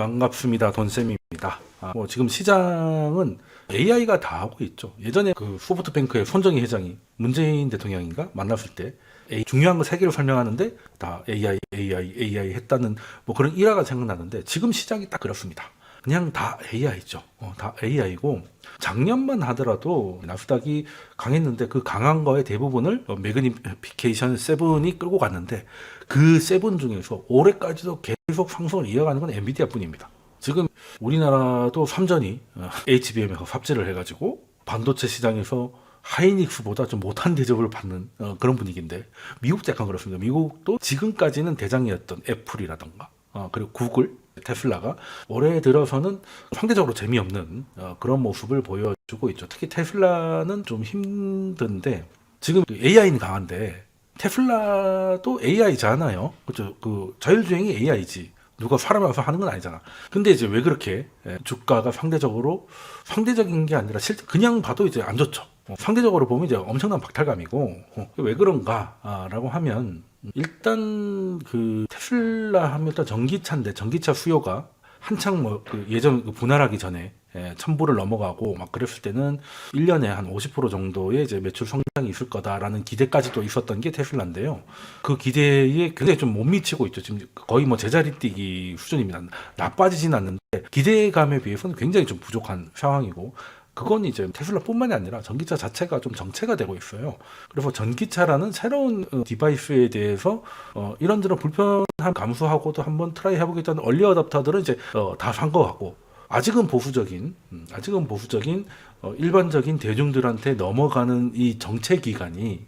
반갑습니다. 돈쌤입니다. 지금 시장은 AI가 다 하고 있죠. 예전에 그 소프트뱅크의 손정희 회장이 문재인 대통령인가 만났을 때 중요한 거 세 개를 설명하는데 다 AI 했다는 뭐 그런 일화가 생각나는데 지금 시장이 딱 그렇습니다. 그냥 다 AI죠. 다 AI고 작년만 하더라도 나스닥이 강했는데 그 강한 거의 대부분을 매그니피케이션 7이 끌고 갔는데 그 7 중에서 올해까지도 계속 상승을 이어가는 건 엔비디아 뿐입니다. 지금 우리나라도 삼전이 HBM에서 삽질을 해가지고 반도체 시장에서 하이닉스보다 좀 못한 대접을 받는 그런 분위기인데 미국도 약간 그렇습니다. 미국도 지금까지는 대장이었던 애플이라던가 그리고 구글, 테슬라가 올해 들어서는 상대적으로 재미없는 그런 모습을 보여주고 있죠. 특히 테슬라는 좀 힘든데 지금 AI는 강한데 테슬라도 AI잖아요. 그렇죠? 그 자율주행이 AI지. 누가 사람이 와서 하는 건 아니잖아. 근데 이제 왜 그렇게 주가가 상대적인 게 아니라 실제 그냥 봐도 이제 안 좋죠. 상대적으로 보면 이제 엄청난 박탈감이고 왜 그런가라고 하면 일단 그 테슬라 하면 일단 전기차인데 전기차 수요가 한창 그 예전 분할하기 전에 1000부를 넘어가고 막 그랬을 때는 1년에 한 50% 정도의 이제 매출 성장이 있을 거다라는 기대까지도 있었던 게 테슬라인데요. 그 기대에 굉장히 좀 못 미치고 있죠. 지금 거의 뭐 제자리 뛰기 수준입니다. 나빠지진 않는데 기대감에 비해서는 굉장히 좀 부족한 상황이고 그건 이제 테슬라뿐만이 아니라 전기차 자체가 좀 정체가 되고 있어요. 그래서 전기차라는 새로운 디바이스에 대해서 이런저런 불편함 감수하고도 한번 트라이 해보겠다는 얼리 어답터들은 이제 다 산 것 같고 아직은 보수적인 일반적인 대중들한테 넘어가는 이 정체 기간에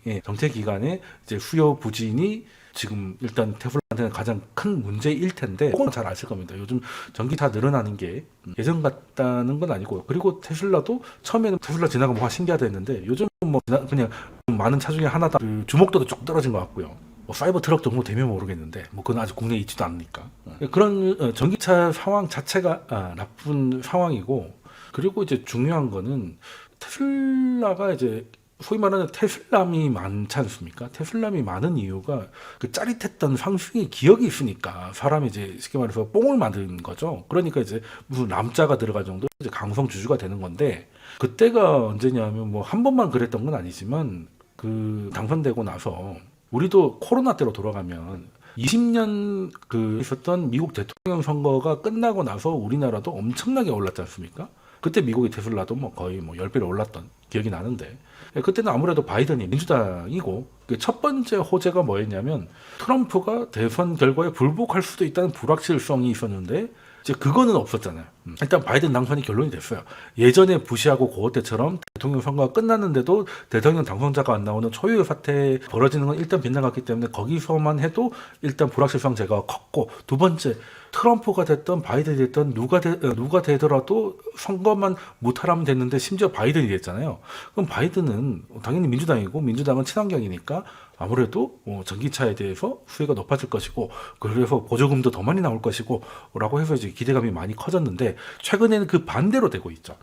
이제 수요 부진이 지금 일단 테슬라한테는 가장 큰 문제일 텐데 그건 잘 아실 겁니다. 요즘 전기차 늘어나는 게 예전 같다는 건 아니고 그리고 테슬라도 처음에는 테슬라 지나가면 와 신기하다 했는데 요즘은 뭐 그냥 많은 차 중에 하나다. 그 주목도도 쭉 떨어진 것 같고요. 뭐 사이버 트럭 정도 되면 모르겠는데 뭐 그건 아직 국내에 있지도 않으니까 그런 전기차 상황 자체가 나쁜 상황이고 그리고 이제 중요한 거는 테슬라가 이제 소위 말하는 테슬람이 많지 않습니까? 테슬람이 많은 이유가 그 짜릿했던 상승의 기억이 있으니까 사람이 이제 쉽게 말해서 뽕을 만든 거죠. 그러니까 이제 무슨 남자가 들어갈 정도 이제 강성 주주가 되는 건데 그때가 언제냐면 뭐 한 번만 그랬던 건 아니지만 그 당선되고 나서 우리도 코로나 때로 돌아가면 20년 그 있었던 미국 대통령 선거가 끝나고 나서 우리나라도 엄청나게 올랐지 않습니까? 그때 미국의 테슬라도 뭐 거의 뭐 10배로 올랐던 기억이 나는데 그때는 아무래도 바이든이 민주당이고 첫 번째 호재가 뭐였냐면 트럼프가 대선 결과에 불복할 수도 있다는 불확실성이 있었는데 이제 그거는 없었잖아요. 일단 바이든 당선이 결론이 됐어요. 예전에 부시하고 고어 때처럼 대통령 선거가 끝났는데도 대통령 당선자가 안 나오는 초유의 사태 벌어지는 건 일단 빗나갔기 때문에 거기서만 해도 일단 불확실성 제거가 컸고 두 번째 트럼프가 됐던 바이든이 됐던 누가 되더라도 선거만 못하라면 됐는데 심지어 바이든이 됐잖아요. 그럼 바이든은 당연히 민주당이고 민주당은 친환경이니까 아무래도 전기차에 대해서 수혜가 높아질 것이고 그래서 보조금도 더 많이 나올 것이고 라고 해서 이제 기대감이 많이 커졌는데 최근에는 그 반대로 되고 있죠.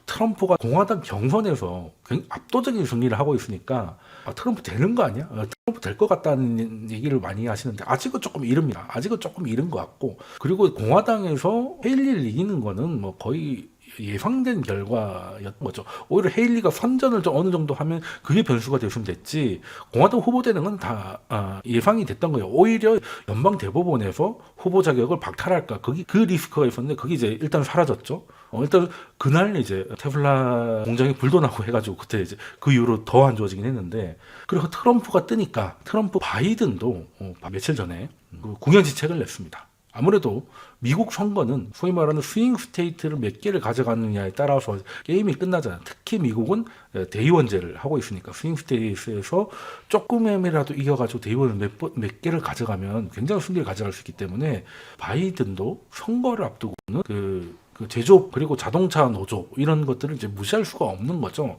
트럼프가 공화당 경선에서 굉장히 압도적인 승리를 하고 있으니까 트럼프 되는 거 아니야? 트럼프 될 것 같다는 얘기를 많이 하시는데 아직은 조금 이릅니다. 아직은 조금 이른 것 같고 그리고 공화당에서 헤일리를 이기는 거는 뭐 거의 예상된 결과였던 거죠. 오히려 헤일리가 선전을 좀 어느 정도 하면 그게 변수가 됐으면 됐지 공화당 후보되는 건 다 예상이 됐던 거예요. 오히려 연방 대법원에서 후보 자격을 박탈할까 그 리스크가 있었는데 그게 이제 일단 사라졌죠. 일단 그날 이제 테슬라 공장에 불도 나고 해가지고 그때 이제 그 이후로 더 안 좋아지긴 했는데 그리고 트럼프가 뜨니까 바이든도 며칠 전에 그 공약지책을 냈습니다. 아무래도 미국 선거는 소위 말하는 스윙 스테이트를 몇 개를 가져가느냐에 따라서 게임이 끝나잖아요. 특히 미국은 대의원제를 하고 있으니까 스윙 스테이트에서 조금이라도 이겨가지고 대의원을 몇 개를 가져가면 굉장히 승리를 가져갈 수 있기 때문에 바이든도 선거를 앞두고는 그 제조업 그리고 자동차 노조 이런 것들을 이제 무시할 수가 없는 거죠.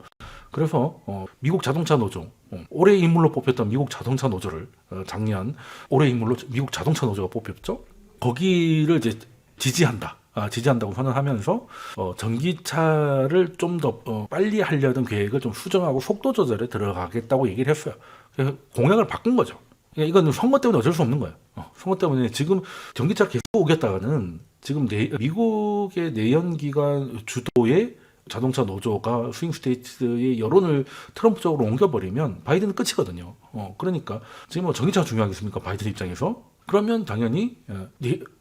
그래서 미국 자동차 노조 올해 인물로 뽑혔던 미국 자동차 노조를 작년 올해 인물로 미국 자동차 노조가 뽑혔죠. 거기를 이제 지지한다고 선언하면서 전기차를 좀 더 빨리 하려던 계획을 좀 수정하고 속도 조절에 들어가겠다고 얘기를 했어요. 그래서 공약을 바꾼 거죠. 그러니까 이건 선거 때문에 어쩔 수 없는 거예요. 선거 때문에 지금 전기차 계속 오겠다가는 지금 미국의 내연기관 주도의 자동차 노조가 스윙 스테이트의 여론을 트럼프 쪽으로 옮겨버리면 바이든은 끝이거든요. 그러니까 지금 뭐 전기차가 중요하겠습니까? 바이든 입장에서. 그러면 당연히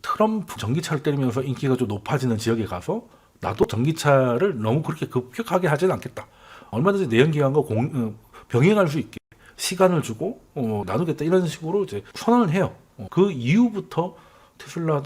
트럼프 전기차를 때리면서 인기가 좀 높아지는 지역에 가서 나도 전기차를 너무 그렇게 급격하게 하지는 않겠다. 얼마든지 내연기관과 병행할 수 있게 시간을 주고 나누겠다 이런 식으로 이제 선언을 해요. 그 이후부터 테슬라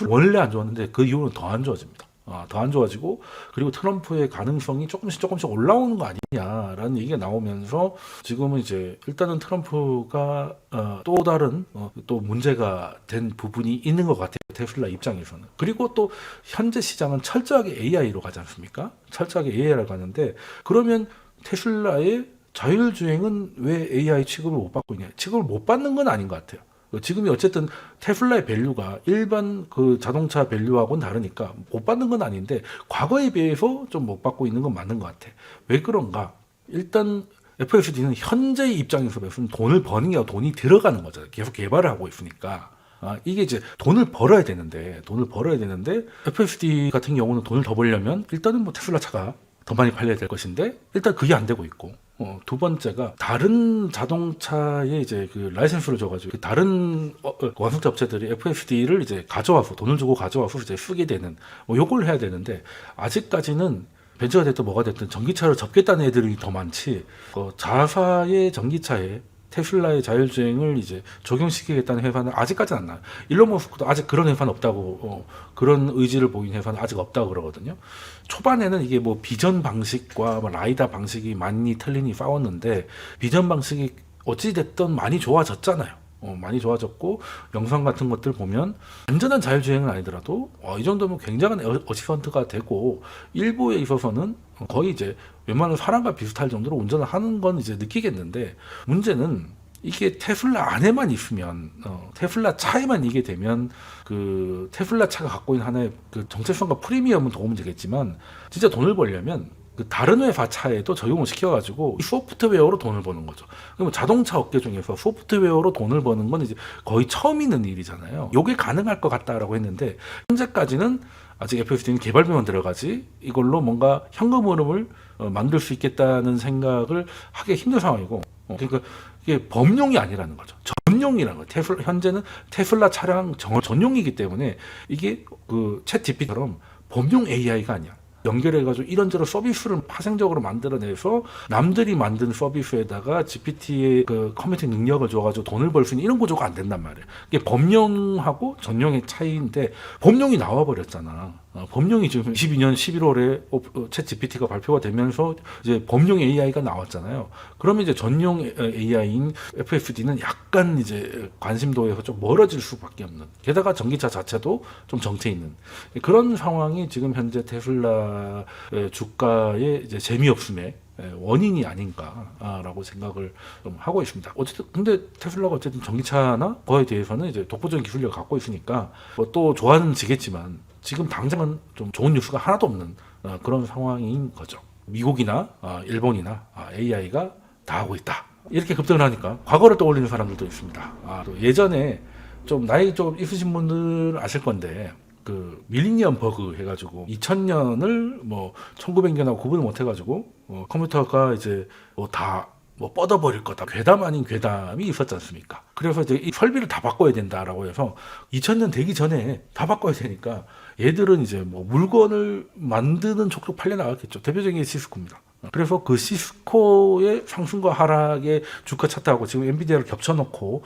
원래 안 좋았는데 그 이후는 더 안 좋아집니다. 더 안 좋아지고 그리고 트럼프의 가능성이 조금씩 올라오는 거 아니냐라는 얘기가 나오면서 지금은 이제 일단은 트럼프가 또 다른 또 문제가 된 부분이 있는 것 같아요. 테슬라 입장에서는. 그리고 또 현재 시장은 철저하게 AI로 가지 않습니까? 철저하게 AI로 가는데 그러면 테슬라의 자율주행은 왜 AI 취급을 못 받고 있냐? 취급을 못 받는 건 아닌 것 같아요. 지금이 어쨌든 테슬라의 밸류가 일반 그 자동차 밸류하고는 다르니까 못 받는 건 아닌데 과거에 비해서 좀 못 받고 있는 건 맞는 것 같아. 왜 그런가? 일단 FSD는 현재의 입장에서 보면 돈을 버는 게 아니라 돈이 들어가는 거잖아요. 계속 개발을 하고 있으니까. 이게 이제 돈을 벌어야 되는데 FSD 같은 경우는 돈을 더 벌려면 일단은 뭐 테슬라 차가 더 많이 팔려야 될 것인데 일단 그게 안 되고 있고 두 번째가 다른 자동차에 이제 그 라이센스를 줘가지고 다른 완성차 업체들이 FSD를 이제 가져와서 돈을 주고 가져와서 이제 쓰게 되는 요걸 해야 되는데 아직까지는 벤처가 됐든 뭐가 됐든 전기차를 접겠다는 애들이 더 많지 자사의 전기차에 테슬라의 자율주행을 이제 적용시키겠다는 회사는 아직까지는 안 나요. 일론 머스크도 아직 그런 회사는 없다고 그런 의지를 보인 회사는 아직 없다고 그러거든요. 초반에는 이게 뭐 비전 방식과 뭐 라이다 방식이 많이 틀리니 싸웠는데 비전 방식이 어찌 됐든 많이 좋아졌잖아요. 많이 좋아졌고 영상 같은 것들 보면 완전한 자율주행은 아니더라도 이 정도면 굉장한 어시스턴트가 되고 일부에 있어서는 거의 이제 웬만한 사람과 비슷할 정도로 운전을 하는 건 이제 느끼겠는데 문제는 이게 테슬라 안에만 있으면 테슬라 차에만 이게 되면 그 테슬라 차가 갖고 있는 하나의 그 정체성과 프리미엄은 도움은 되겠지만 진짜 돈을 벌려면 그 다른 회사 차에도 적용을 시켜가지고 소프트웨어로 돈을 버는 거죠. 그럼 자동차 업계 중에서 소프트웨어로 돈을 버는 건 이제 거의 처음 있는 일이잖아요. 이게 가능할 것 같다라고 했는데 현재까지는 아직 FSD는 개발비만 들어가지 이걸로 뭔가 현금 흐름을 만들 수 있겠다는 생각을 하기 힘든 상황이고 그러니까 이게 범용이 아니라는 거죠. 전용이라는 거예요. 현재는 테슬라 차량 전용이기 때문에 이게 그 챗 GPT처럼 범용 AI가 아니야. 연결해가지고 이런저런 서비스를 파생적으로 만들어내서 남들이 만든 서비스에다가 GPT의 그 컴퓨팅 능력을 줘가지고 돈을 벌 수 있는 이런 구조가 안 된단 말이에요. 이게 범용하고 전용의 차이인데 범용이 나와버렸잖아. 범용이 지금 22년 11월에 챗 GPT가 발표가 되면서 이제 범용 AI가 나왔잖아요. 그러면 이제 전용 AI인 FSD는 약간 이제 관심도에서 좀 멀어질 수밖에 없는. 게다가 전기차 자체도 좀 정체 있는 그런 상황이 지금 현재 테슬라 주가의 이제 재미없음의 원인이 아닌가라고 생각을 좀 하고 있습니다. 어쨌든 근데 테슬라가 어쨌든 전기차나 그거에 대해서는 이제 독보적인 기술력을 갖고 있으니까 또 좋아는 지겠지만 지금 당장은 좀 좋은 뉴스가 하나도 없는 그런 상황인 거죠. 미국이나 일본이나 AI가 다 하고 있다. 이렇게 급등을 하니까 과거를 떠올리는 사람들도 있습니다. 또 예전에 좀 나이 좀 있으신 분들 아실 건데 그 밀리니엄 버그 해가지고 2000년을 뭐 1900년하고 구분을 못 해가지고 컴퓨터가 이제 다 뻗어버릴 거다. 괴담 아닌 괴담이 있었지 않습니까? 그래서 이제 이 설비를 다 바꿔야 된다라고 해서 2000년 되기 전에 다 바꿔야 되니까 얘들은 이제 뭐 물건을 만드는 족족 팔려나갔겠죠. 대표적인 게 시스코입니다. 그래서 그 시스코의 상승과 하락의 주가 차트하고 지금 엔비디아를 겹쳐놓고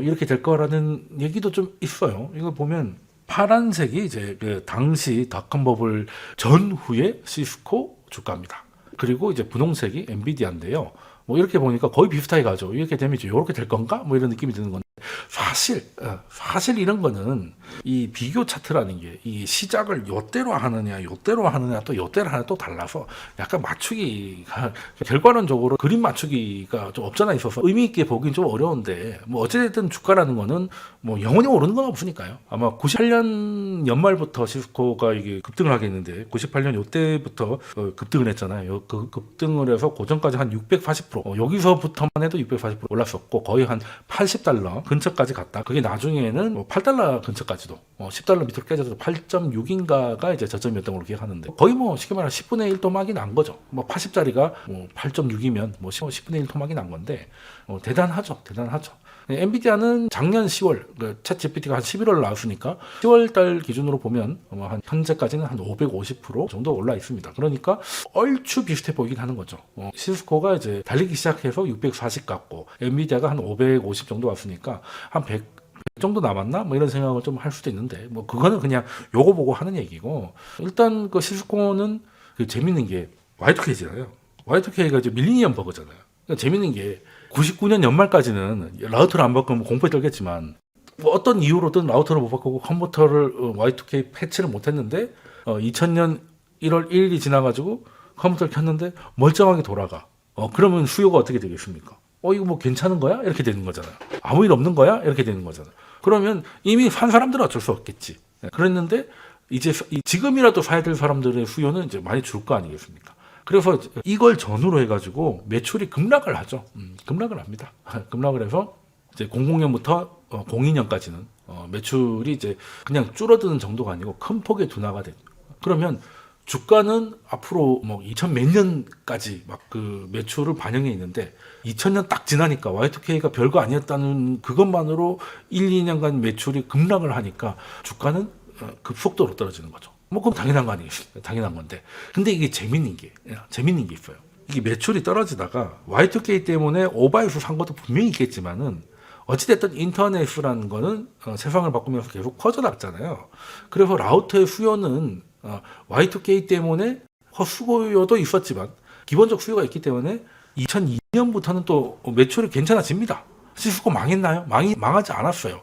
이렇게 될 거라는 얘기도 좀 있어요. 이거 보면 파란색이 이제 그 당시 닷컴 버블 전후의 시스코 주가입니다. 그리고 이제 분홍색이 엔비디아인데요. 뭐 이렇게 보니까 거의 비슷하게 가죠. 이렇게 되면 이제 이렇게 될 건가? 뭐 이런 느낌이 드는 건데 사실 이런 거는 이 비교 차트라는 게 이 시작을 요때로 하느냐 또 요때로 하느냐 또 달라서 약간 맞추기가 결과론적으로 그림 맞추기가 좀 없잖아 있어서 의미 있게 보긴 좀 어려운데 뭐 어쨌든 주가라는 거는 뭐 영원히 오르는 건 없으니까요. 아마 98년 연말부터 시스코가 이게 급등을 하겠는데 98년 요때부터 급등을 했잖아요. 그 급등을 해서 고전까지 한 640% 여기서부터만 해도 640% 올랐었고 거의 한 $80 근처 근처까지 갔다. 그게 나중에는 뭐 $8 근처까지도 $10 밑으로 깨져서 8.6인가가 이제 저점이었던 걸로 기억하는데 거의 뭐 쉽게 말하면 10분의 1 토막이 난 거죠. 뭐 80짜리가 뭐 8.6이면 뭐 10분의 1 토막이 난 건데 대단하죠. 엔비디아는 작년 10월 챗 GPT가 한 11월 나왔으니까 10월 달 기준으로 보면 한 현재까지는 한 550% 정도 올라 있습니다. 그러니까 얼추 비슷해 보이긴 하는 거죠. 시스코가 이제 달리기 시작해서 640 갔고 엔비디아가 한 550 정도 왔으니까 한 100 정도 남았나? 뭐 이런 생각을 좀 할 수도 있는데 뭐 그거는 그냥 요거 보고 하는 얘기고 일단 그 시스코는 그 재밌는 게 Y2K잖아요. Y2K가 이제 밀리니엄 버그잖아요. 그러니까 재밌는 게 99년 연말까지는 라우터를 안 바꾸면 공포에 떨겠지만 뭐 어떤 이유로든 라우터를 못 바꾸고 컴퓨터를 Y2K 패치를 못했는데 2000년 1월 1일이 지나가지고 컴퓨터를 켰는데 멀쩡하게 돌아가. 그러면 수요가 어떻게 되겠습니까? 이거 뭐 괜찮은 거야? 이렇게 되는 거잖아요. 아무 일 없는 거야? 이렇게 되는 거잖아요. 그러면 이미 산 사람들은 어쩔 수 없겠지. 그랬는데 이제 지금이라도 사야 될 사람들의 수요는 이제 많이 줄 거 아니겠습니까? 그래서 이걸 전후로 해가지고 매출이 급락을 하죠. 급락을 합니다. 급락을 해서 이제 00년부터 02년까지는 매출이 이제 그냥 줄어드는 정도가 아니고 큰 폭의 둔화가 됩니다. 그러면 주가는 앞으로 뭐 2000 몇 년까지 막 그 매출을 반영해 있는데 2000년 딱 지나니까 Y2K가 별거 아니었다는 그것만으로 1, 2년간 매출이 급락을 하니까 주가는 급속도로 떨어지는 거죠. 뭐 그럼 당연한 거 아니겠습니까? 당연한 건데. 근데 이게 재밌는 게 있어요. 이게 매출이 떨어지다가 Y2K 때문에 오바이수 산 것도 분명히 있겠지만은 어찌됐든 인터넷이라는 거는 세상을 바꾸면서 계속 퍼져나갔잖아요. 그래서 라우터의 수요는 Y2K 때문에 허수고요도 있었지만 기본적 수요가 있기 때문에 2002년부터는 또 매출이 괜찮아집니다. 시스코 망했나요? 망하지 않았어요.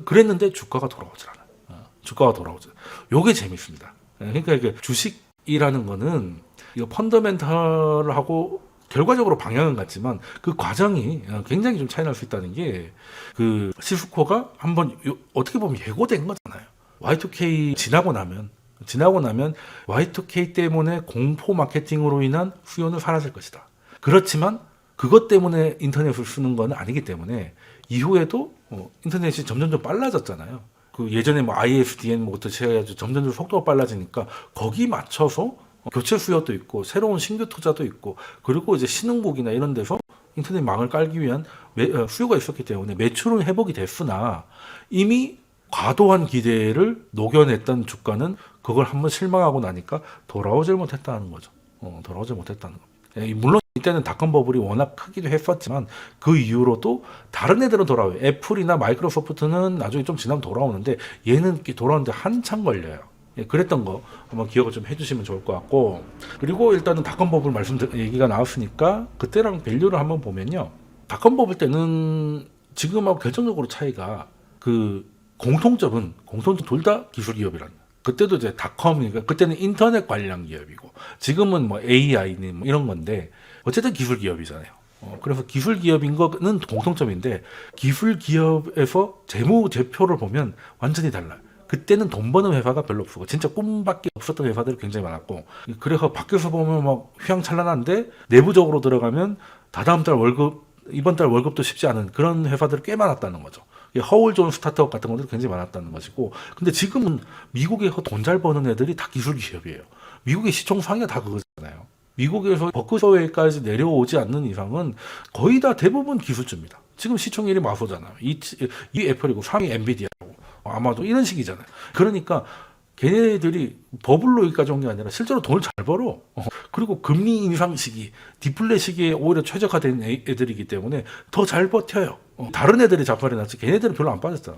그랬는데 주가가 돌아오질 않아요. 주가가 돌아오죠. 요게 재밌습니다. 그러니까 이게 주식이라는 거는 이거 펀더멘털하고 결과적으로 방향은 같지만 그 과정이 굉장히 좀 차이 날 수 있다는 게 그 시스코가 한번 어떻게 보면 예고된 거잖아요. Y2K 지나고 나면 Y2K 때문에 공포 마케팅으로 인한 수요는 사라질 것이다. 그렇지만 그것 때문에 인터넷을 쓰는 건 아니기 때문에 이후에도 인터넷이 점점 빨라졌잖아요. 그 예전에 뭐 ISDN 뭐부터 해가지고 점점 속도가 빨라지니까 거기 맞춰서 교체 수요도 있고 새로운 신규 투자도 있고 그리고 이제 신흥국이나 이런 데서 인터넷 망을 깔기 위한 수요가 있었기 때문에 매출은 회복이 됐으나 이미 과도한 기대를 녹여냈던 주가는 그걸 한번 실망하고 나니까 돌아오질 못했다는 거죠. 돌아오질 못했다는 겁니다. 물론 이때는 닷컴 버블이 워낙 크기도 했었지만 그 이후로도 다른 애들은 돌아와요. 애플이나 마이크로소프트는 나중에 좀 지나면 돌아오는데 얘는 돌아오는데 한참 걸려요. 그랬던 거 한번 기억을 좀 해주시면 좋을 것 같고 그리고 일단은 닷컴 버블 얘기가 나왔으니까 그때랑 밸류를 한번 보면요. 닷컴 버블 때는 지금하고 결정적으로 차이가 그 공통점은 둘 다 기술 기업이라는 그때도 이제 닷컴이니까 그때는 인터넷 관련 기업이고 지금은 뭐 AI니 뭐 이런 건데 어쨌든 기술 기업이잖아요. 그래서 기술 기업인 거는 공통점인데 기술 기업에서 재무제표를 보면 완전히 달라요. 그때는 돈 버는 회사가 별로 없었고 진짜 꿈밖에 없었던 회사들이 굉장히 많았고 그래서 밖에서 보면 막 휘황찬란한데 내부적으로 들어가면 다다음 달 월급 이번 달 월급도 쉽지 않은 그런 회사들이 꽤 많았다는 거죠. 허울 좋은 스타트업 같은 것들이 굉장히 많았다는 것이고 근데 지금은 미국에서 돈 잘 버는 애들이 다 기술 기업이에요. 미국의 시총 상위가 다 그거잖아요. 미국에서 버크셔웨이까지 내려오지 않는 이상은 거의 다 대부분 기술주입니다. 지금 시총 1위 마소잖아요. 이 애플이고 3위 엔비디아고 아마도 이런 식이잖아요. 그러니까 걔네들이 버블로 여기까지 온 게 아니라 실제로 돈을 잘 벌어. 그리고 금리 인상 시기, 디플레 시기에 오히려 최적화된 애들이기 때문에 더 잘 버텨요. 다른 애들이 자살이 났지 걔네들은 별로 안 빠졌잖아.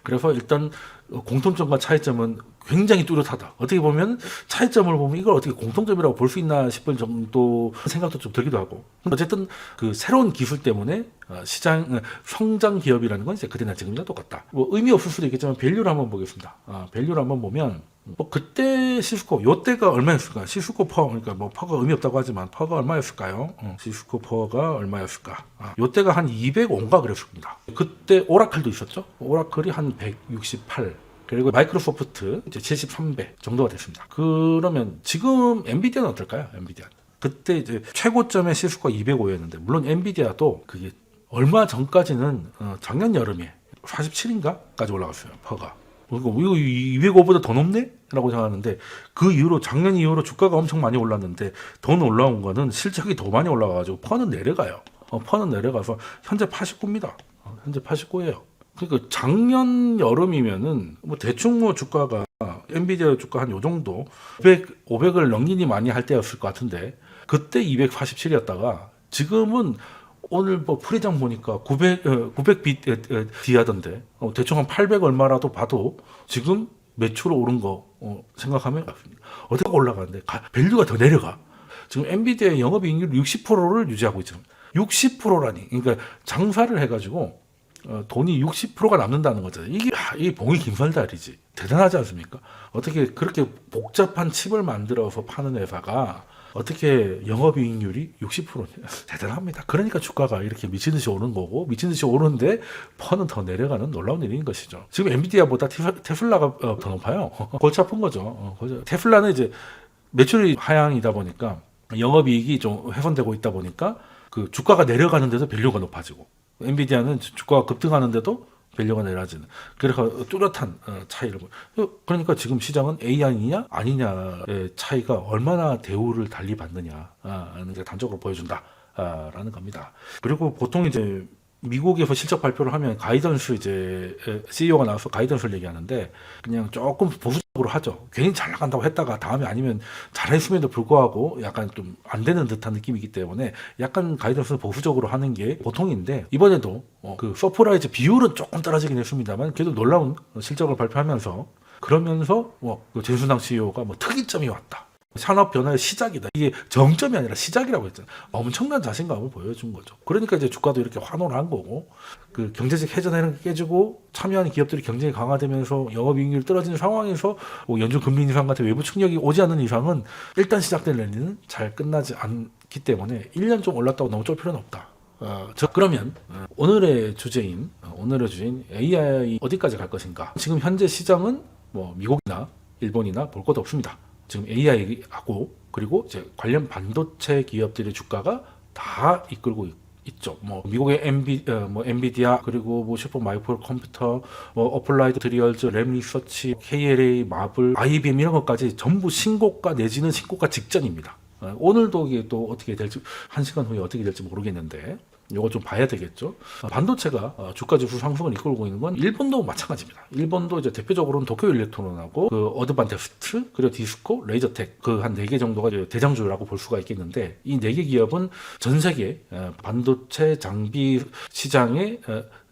그래서 일단 공통점과 차이점은 굉장히 뚜렷하다. 어떻게 보면 차이점을 보면 이걸 어떻게 공통점이라고 볼 수 있나 싶을 정도 생각도 좀 들기도 하고. 어쨌든 그 새로운 기술 때문에 시장 성장 기업이라는 건 이제 그때나 지금이나 똑같다. 뭐 의미 없을 수도 있겠지만 밸류를 한번 보겠습니다. 밸류를 한번 보면 뭐 그때 시스코 요때가 얼마였을까? 시스코 퍼 그러니까 뭐 퍼가 의미 없다고 하지만 퍼가 얼마였을까요? 시스코 퍼가 얼마였을까? 요때가 한 205인가 그랬습니다. 그때 오라클도 있었죠. 오라클이 한 168. 그리고 마이크로소프트 이제 73배 정도가 됐습니다. 그러면 지금 엔비디아는 어떨까요? 엔비디아. 그때 이제 최고점의 시스코가 205였는데 물론 엔비디아도 그게 얼마 전까지는 작년 여름에 247인가까지 올라갔어요. 퍼가. 이거 205보다 더 높네? 라고 생각하는데 그 이후로 작년 이후로 주가가 엄청 많이 올랐는데 더 올라온 거는 실적이 더 많이 올라가가지고 퍼는 내려가요. 퍼는 내려가서 현재 89입니다. 현재 89예요. 그러니까 작년 여름이면은 뭐 대충 뭐 주가가 엔비디아 주가 한 요 정도 500을 넘기니 많이 할 때였을 것 같은데 그때 247이었다가 지금은 오늘 뭐 프리장 보니까 900 뒤하던데 대충 한 800 얼마라도 봐도 지금 매출 오른 거 생각하면 어떻게 올라가는데 밸류가 더 내려가. 지금 엔비디아의 영업이익률 60%를 유지하고 있죠. 60%라니. 그러니까 장사를 해가지고 돈이 60%가 남는다는 거죠. 이게 봉이 김설달이지. 대단하지 않습니까? 어떻게 그렇게 복잡한 칩을 만들어서 파는 회사가 어떻게 영업이익률이 60%? 대단합니다. 그러니까 주가가 이렇게 미친 듯이 오는 거고 미친 듯이 오르는데 퍼는 더 내려가는 놀라운 일인 것이죠. 지금 엔비디아보다 테슬라가 더 높아요. 골치 아픈 거죠. 테슬라는 이제 매출이 하향이다 보니까 영업이익이 좀 훼손되고 있다 보니까 그 주가가 내려가는데도 밸류가 높아지고 엔비디아는 주가가 급등하는데도 밸류가 내려지는 그래서 뚜렷한 차이를 그러니까 지금 시장은 AI냐 아니냐의 차이가 얼마나 대우를 달리 받느냐는 게 단적으로 보여준다라는 겁니다. 그리고 보통 이제 미국에서 실적 발표를 하면 가이던스 이제 CEO가 나와서 가이던스를 얘기하는데 그냥 조금 보수적으로 하죠. 괜히 잘 나간다고 했다가 다음에 아니면 잘했음에도 불구하고 약간 좀 안 되는 듯한 느낌이기 때문에 약간 가이던스는 보수적으로 하는 게 보통인데 이번에도 그 서프라이즈 비율은 조금 떨어지긴 했습니다만 그래도 놀라운 실적을 발표하면서 그러면서 그 진순당 CEO가 특이점이 왔다. 산업 변화의 시작이다. 이게 정점이 아니라 시작이라고 했잖아요. 엄청난 자신감을 보여준 거죠. 그러니까 이제 주가도 이렇게 환호를 한 거고, 그 경제적 해전에는 깨지고 참여하는 기업들이 경쟁이 강화되면서 영업이익률이 떨어지는 상황에서 연준 금리 인상 같은 외부 충격이 오지 않는 이상은 일단 시작된 랠리는 잘 끝나지 않기 때문에 1년 좀 올랐다고 너무 쫄 필요는 없다. 그러면 오늘의 주제인 AI 어디까지 갈 것인가? 지금 현재 시장은 미국이나 일본이나 볼 것도 없습니다. 지금 AI하고 그리고 이제 관련 반도체 기업들의 주가가 다 이끌고 있죠. 미국의 엔비디아 그리고 슈퍼 마이크로 컴퓨터, 어플라이드 트리얼즈, 램 리서치, KLA, 마블, IBM 이런 것까지 전부 신고가 내지는 신고가 직전입니다. 오늘도 이게 또 어떻게 될지 1시간 후에 어떻게 될지 모르겠는데 이거 좀 봐야 되겠죠. 반도체가 주가지수 상승을 이끌고 있는 건 일본도 마찬가지입니다. 일본도 이제 대표적으로는 도쿄 일렉트론하고 그 어드반테스트 그리고 디스코, 레이저텍 그 한 4개 정도가 대장주라고 볼 수가 있겠는데 이 4개 기업은 전 세계 반도체 장비 시장의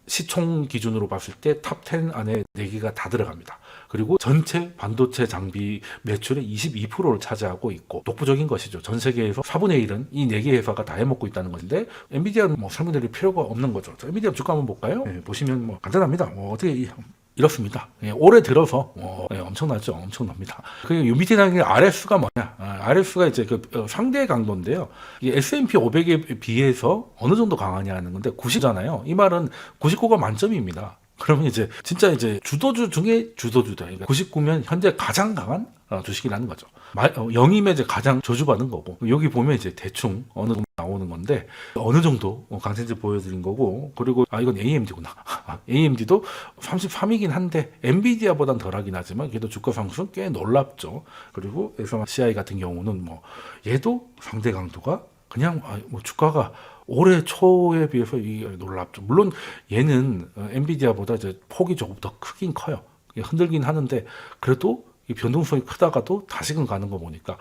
시총 기준으로 봤을 때 탑 10 안에 4개가 다 들어갑니다. 그리고 전체 반도체 장비 매출의 22%를 차지하고 있고 독보적인 것이죠. 전 세계에서 4분의 1은 이 4개 회사가 다 해먹고 있다는 건데 엔비디아는 설명드릴 필요가 없는 거죠. 엔비디아 주가 한번 볼까요? 보시면 간단합니다. 어떻게 이렇습니다. 올해 들어서 엄청나죠. 엄청납니다. 그 유미티라는 게 RS가 뭐냐? RS가 이제 그 상대 강도인데요. 이게 S&P 500에 비해서 어느 정도 강하냐는 건데 90잖아요. 이 말은 99가 만점입니다. 그러면 이제 진짜 이제 주도주 중에 주도주다. 그러니까 99면 현재 가장 강한 주식이라는 거죠. 0이면 이제 가장 저주받는 거고 여기 보면 이제 대충 어느 정도 나오는 건데 어느 정도 강세지 보여드린 거고 그리고 이건 AMD구나. AMD도 33이긴 한데 엔비디아보단 덜하긴 하지만 그래도 주가 상승 꽤 놀랍죠. 그리고 SMI 같은 경우는 얘도 상대 강도가 그냥 주가가 올해 초에 비해서 이게 놀랍죠. 물론 얘는 엔비디아보다 이제 폭이 조금 더 크긴 커요. 흔들긴 하는데 그래도 이 변동성이 크다가도 다시금 가는 거 보니까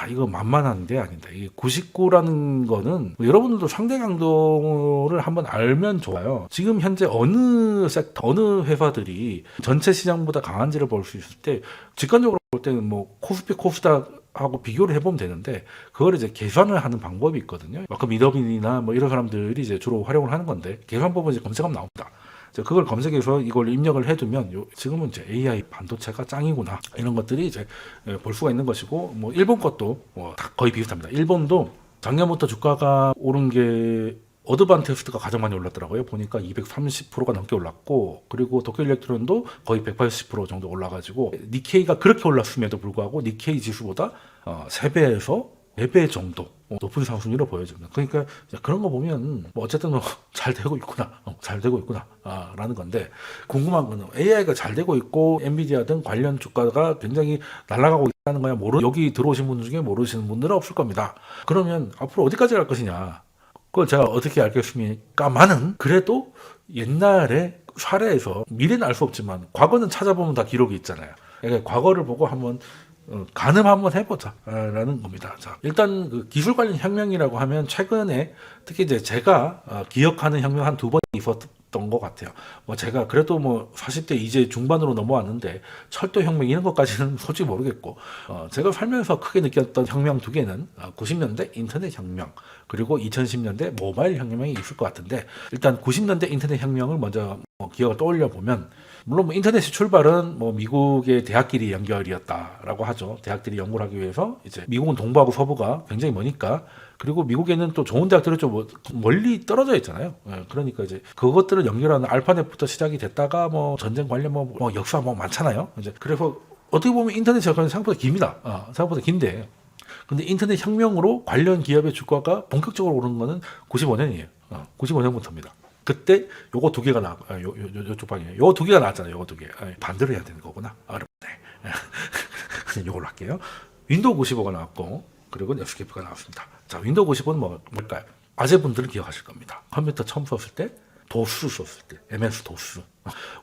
이거 만만한 게 아닌데 이게 99라는 거는 여러분들도 상대 강도를 한번 알면 좋아요. 지금 현재 어느 섹터, 어느 회사들이 전체 시장보다 강한지를 볼 수 있을 때 직관적으로 볼 때는 코스피, 코스닥 하고 비교를 해보면 되는데 그걸 이제 계산을 하는 방법이 있거든요. 아까 미더빈이나 이런 사람들이 이제 주로 활용을 하는 건데 계산법은 이제 검색하면 나옵니다. 그걸 검색해서 이걸 입력을 해두면 지금은 이제 AI 반도체가 짱이구나 이런 것들이 이제 볼 수가 있는 것이고 일본 것도 다 거의 비슷합니다. 일본도 작년부터 주가가 오른 게 어드반테스트가 가장 많이 올랐더라고요. 보니까 230%가 넘게 올랐고 그리고 도쿄 일렉트론도 거의 180% 정도 올라가지고 니케이가 그렇게 올랐음에도 불구하고 니케이 지수보다 3배에서 4배 정도 높은 상승률을 보여줍니다. 그러니까 그런 거 보면 뭐 어쨌든 잘 되고 있구나, 잘 되고 있구나 라는 건데, 궁금한 거는 AI가 잘 되고 있고 엔비디아 등 관련 주가가 굉장히 날아가고 있다는 거야. 여기 들어오신 분 중에 모르시는 분들은 없을 겁니다. 그러면 앞으로 어디까지 갈 것이냐, 그걸 제가 어떻게 알겠습니까만은, 그래도 옛날에 사례에서 미래는 알 수 없지만 과거는 찾아보면 다 기록이 있잖아요. 그러니까 과거를 보고 한번 가늠 한번 해보자 라는 겁니다. 자, 일단 그 기술 관련 혁명이라고 하면 최근에 특히 이제 제가 기억하는 혁명 한 두 번 있었던 것 같아요. 뭐 제가 그래도 뭐 40대 이제 중반으로 넘어왔는데 철도 혁명 이런 것까지는 솔직히 모르겠고, 제가 살면서 크게 느꼈던 혁명 두 개는 90년대 인터넷 혁명, 그리고 2010년대 모바일 혁명이 있을 것 같은데, 일단 90년대 인터넷 혁명을 먼저 기억을 떠올려 보면, 물론 뭐 인터넷의 출발은 뭐 미국의 대학끼리 연결이었다라고 하죠. 대학들이 연구를 하기 위해서 이제 미국은 동부하고 서부가 굉장히 머니까, 그리고 미국에는 또 좋은 대학들이 좀 멀리 떨어져 있잖아요. 그러니까 이제 그것들을 연결하는 알파넷부터 시작이 됐다가 뭐 전쟁 관련 뭐 역사 뭐 많잖아요. 이제 그래서 어떻게 보면 인터넷 역사는 생각보다 깁니다. 생각보다 긴데, 근데 인터넷 혁명으로 관련 기업의 주가가 본격적으로 오르는 거는 95년이에요. 95년부터입니다. 그때 요거 두 개가 요쪽 방향이에요. 요거 두 개가 나왔잖아요. 요거 두 개. 반대로 해야 되는 거구나. 어렵네. 그냥 요걸로 할게요. 윈도우 95가 나왔고, 그리고 넷스케이프가 나왔습니다. 자, 윈도우 95는 뭘까요? 아재분들은 기억하실 겁니다. 컴퓨터 처음 썼을 때, 도스 썼을 때, MS 도스.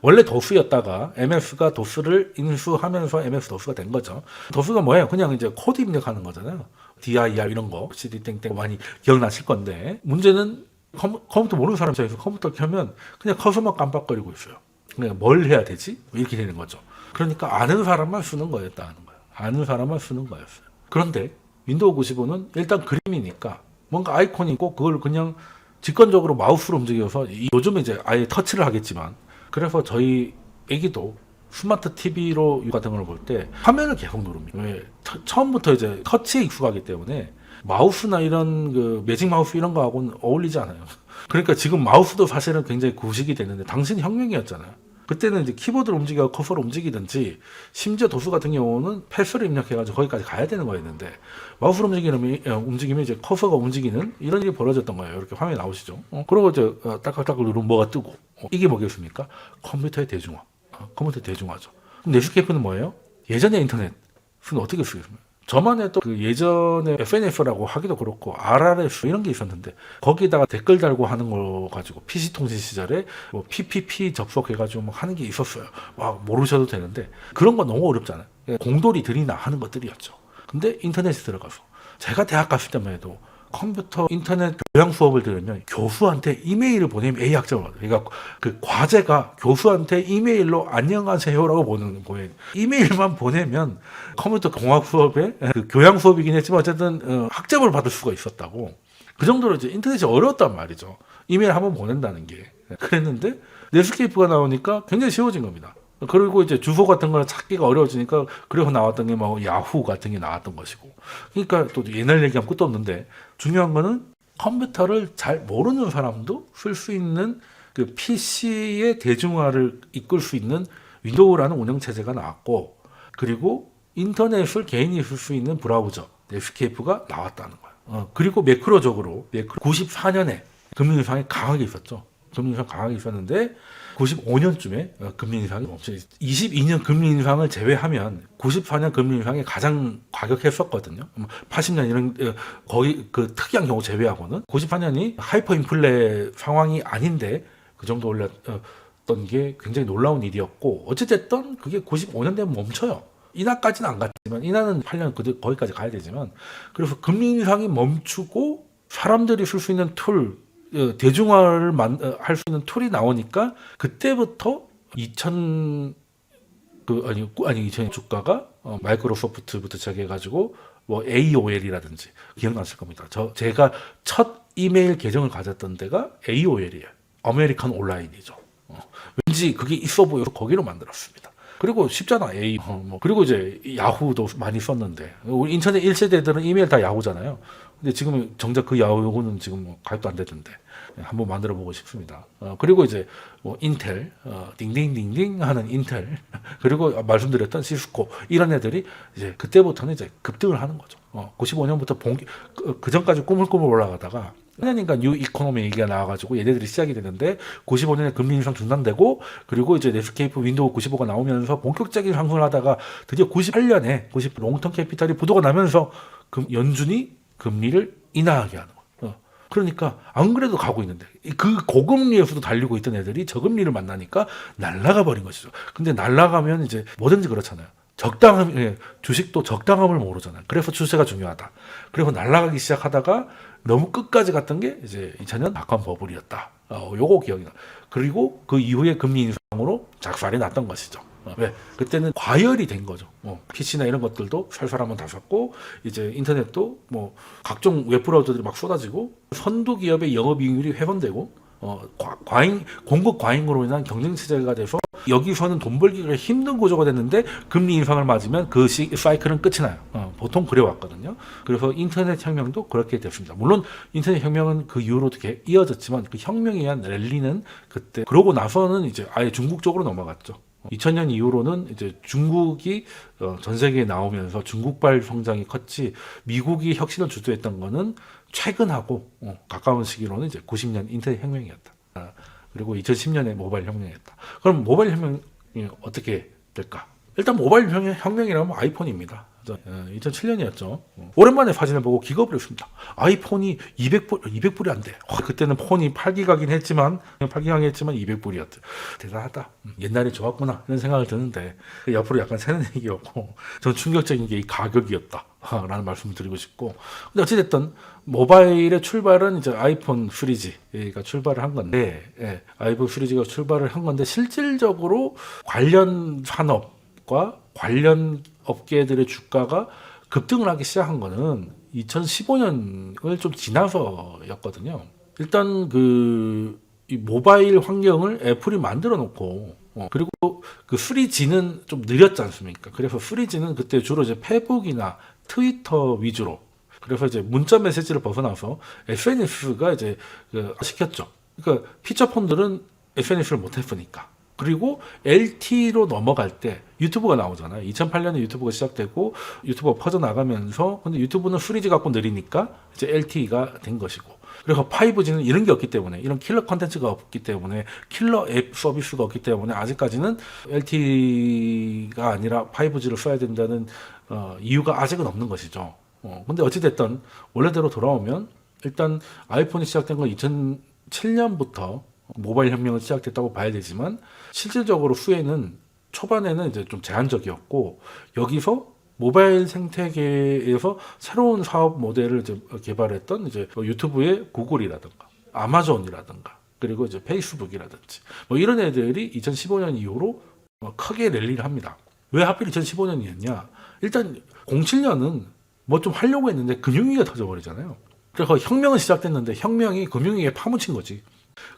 원래 도스였다가 MS가 도스를 인수하면서 MS 도스가 된 거죠. 도스가 뭐예요? 그냥 이제 코드 입력하는 거잖아요. dir 이런 거, cd 땡땡 많이 기억나실 건데, 문제는 컴퓨터 모르는 사람 입장에서 컴퓨터 켜면 그냥 커서만 깜빡거리고 있어요. 그냥 뭘 해야 되지? 이렇게 되는 거죠. 그러니까 아는 사람만 쓰는 거였다는 거예요. 아는 사람만 쓰는 거였어요. 그런데 윈도우 95는 일단 그림이니까 뭔가 아이콘이 있고 그걸 그냥 직관적으로 마우스로 움직여서, 요즘에 이제 아예 터치를 하겠지만, 그래서 저희 애기도 스마트 TV로 같은 걸 볼 때 화면을 계속 누릅니다. 왜? 처음부터 이제 터치에 익숙하기 때문에 마우스나 이런 그 매직 마우스 이런 거하고는 어울리지 않아요. 그러니까 지금 마우스도 사실은 굉장히 구식이 되는데, 당시는 혁명이었잖아요. 그때는 이제 키보드를 움직여 커서를 움직이든지, 심지어 도수 같은 경우는 패스를 입력해가지고 거기까지 가야 되는 거였는데, 마우스로 움직이면 이제 커서가 움직이는 이런 일이 벌어졌던 거예요. 이렇게 화면이 나오시죠. 그리고 이제 딱딱딱 누르면 뭐가 뜨고, 이게 뭐겠습니까? 컴퓨터의 대중화. 컴퓨터 대중화죠. 그럼 넷스케이프는 뭐예요? 예전의 인터넷은 어떻게 쓰겠습니까? 저만 해도 그 예전에 FNF라고 하기도 그렇고 RRF 이런 게 있었는데, 거기다가 댓글 달고 하는 거 가지고 PC 통신 시절에 뭐 PPP 접속해가지고 뭐 하는 게 있었어요. 와, 모르셔도 되는데 그런 거 너무 어렵잖아요. 공돌이들이나 하는 것들이었죠. 근데 인터넷에 들어가서, 제가 대학 갔을 때만 해도 컴퓨터 인터넷 교양 수업을 들으면 교수한테 이메일을 보내면 A 학점을 받아요. 그러니까 그 과제가 교수한테 이메일로 안녕하세요라고 보내는 거예요. 이메일만 보내면 컴퓨터 공학 수업에 그 교양 수업이긴 했지만 어쨌든 학점을 받을 수가 있었다고. 그 정도로 이제 인터넷이 어려웠단 말이죠. 이메일 한번 보낸다는 게. 그랬는데 넷스케이프가 나오니까 굉장히 쉬워진 겁니다. 그리고 이제 주소 같은 거는 찾기가 어려워지니까, 그래서 나왔던 게 뭐 야후 같은 게 나왔던 것이고. 그러니까 또 옛날 얘기하면 끝도 없는데, 중요한 거는 컴퓨터를 잘 모르는 사람도 쓸 수 있는 그 PC의 대중화를 이끌 수 있는 윈도우라는 운영체제가 나왔고, 그리고 인터넷을 개인이 쓸 수 있는 브라우저 넷스케이프가 나왔다는 거예요. 그리고 매크로적으로 94년에 금융 인상이 강하게 있었죠. 금리 인상 강하게 있었는데 95년쯤에 금리 인상이 22년 금리 인상을 제외하면 94년 금리 인상이 가장 과격했었거든요. 80년 이런 거의 그 특이한 경우 제외하고는 94년이 하이퍼 인플레 상황이 아닌데 그 정도 올랐던 게 굉장히 놀라운 일이었고, 어찌됐든 그게 95년 되면 멈춰요. 인하까지는 안 갔지만, 인하는 8년 거기까지 가야 되지만, 그래서 금리 인상이 멈추고 사람들이 쓸 수 있는 툴, 대중화를 할 수 있는 툴이 나오니까, 그때부터 2000 주가가 마이크로소프트부터 시작해가지고 뭐 AOL이라든지 기억나실 겁니다. 제가 첫 이메일 계정을 가졌던 데가 AOL이에요. 아메리칸 온라인이죠. 왠지 그게 있어 보여서 거기로 만들었습니다. 그리고 쉽잖아. 그리고 이제 야후도 많이 썼는데, 우리 인터넷 1세대들은 이메일 다 야후잖아요. 근데 지금 정작 그 야후는 지금 뭐 가입도 안 되던데. 한번 만들어 보고 싶습니다. 그리고 이제 뭐 인텔, 딩딩딩딩 하는 인텔, 그리고 말씀드렸던 시스코 이런 애들이 이제 그때부터는 이제 급등을 하는 거죠. 95년부터 그 전까지 꾸물꾸물 올라가다가 1년인가 뉴 이코노미 얘기가 나와가지고 얘네들이 시작이 되는데 95년에 금리 인상 중단되고 그리고 이제 넷스케이프 윈도우 95가 나오면서 본격적인 상승을 하다가 드디어 98년에 롱텀 캐피탈이 부도가 나면서 연준이 금리를 인하하게 하는 거예요. 그러니까 안 그래도 가고 있는데 그 고금리에서도 달리고 있던 애들이 저금리를 만나니까 날아가 버린 것이죠. 근데 날아가면 이제 뭐든지 그렇잖아요. 주식도 적당함을 모르잖아요. 그래서 추세가 중요하다. 그래서 날아가기 시작하다가 너무 끝까지 갔던 게 이제 2000년 닷컴 버블이었다. 요거 기억이 나. 그리고 그 이후에 금리 인상으로 작살이 났던 것이죠. 왜? 그때는 과열이 된 거죠. PC나 이런 것들도 살살 한번 다 샀고, 이제 인터넷도 뭐 각종 웹브라우저들이 막 쏟아지고, 선두 기업의 영업이익률이 훼손되고, 공급 과잉으로 인한 경쟁 체제가 돼서 여기서는 돈 벌기가 힘든 구조가 됐는데 금리 인상을 맞으면 그 사이클은 끝이 나요. 보통 그래 왔거든요. 그래서 인터넷 혁명도 그렇게 됐습니다. 물론 인터넷 혁명은 그 이후로 되게 이어졌지만 그 혁명에 의한 랠리는 그때 그러고 나서는 이제 아예 중국 쪽으로 넘어갔죠. 2000년 이후로는 이제 중국이 전 세계에 나오면서 중국발 성장이 컸지 미국이 혁신을 주도했던 거는 최근하고 가까운 시기로는 이제 90년 인터넷 혁명이었다. 그리고 2010년에 모바일 혁명이었다. 그럼 모바일 혁명이 어떻게 될까? 일단 모바일 혁명이라면 아이폰입니다. 2007년이었죠. 오랜만에 사진을 보고 기겁을 했습니다. 아이폰이 200불이 안 돼. 그때는 폰이 8기가긴 했지만 200불이었대. 대단하다. 옛날에 좋았구나 이런 생각을 드는데 옆으로 약간 새는 얘기였고 전 충격적인 게 이 가격이었다. 라는 말씀을 드리고 싶고 근데 어찌됐든 모바일의 출발은 이제 아이폰 3G가 출발을 한 건데 아이폰 3G가 출발을 한 건데 실질적으로 관련 산업과 관련 업계들의 주가가 급등을 하기 시작한 거는 2015년을 좀 지나서였거든요. 일단 이 모바일 환경을 애플이 만들어 놓고 그리고 그 3G는 좀 느렸지 않습니까? 그래서 3G는 그때 주로 이제 페북이나 트위터 위주로 그래서 이제 문자 메시지를 벗어나서 SNS가 이제 시켰죠. 그러니까 피처폰들은 SNS를 못 했으니까. 그리고 LTE로 넘어갈 때 유튜브가 나오잖아요. 2008년에 유튜브가 시작되고 유튜브가 퍼져나가면서 근데 유튜브는 3G 갖고 느리니까 이제 LTE가 된 것이고 그래서 5G는 이런 게 없기 때문에 이런 킬러 컨텐츠가 없기 때문에 킬러 앱 서비스가 없기 때문에 아직까지는 LTE가 아니라 5G를 써야 된다는 이유가 아직은 없는 것이죠. 근데 어찌됐든 원래대로 돌아오면 일단 아이폰이 시작된 건 2007년부터 모바일 혁명은 시작됐다고 봐야 되지만 실질적으로 후에는 초반에는 이제 좀 제한적이었고 여기서 모바일 생태계에서 새로운 사업 모델을 이제 개발했던 이제 유튜브의 구글이라든가 아마존이라든가 그리고 이제 페이스북이라든지 뭐 이런 애들이 2015년 이후로 크게 랠리를 합니다. 왜 하필 2015년이었냐? 일단 07년은 뭐 좀 하려고 했는데 금융위기가 터져버리잖아요. 그래서 혁명은 시작됐는데 혁명이 금융위기에 파묻힌 거지.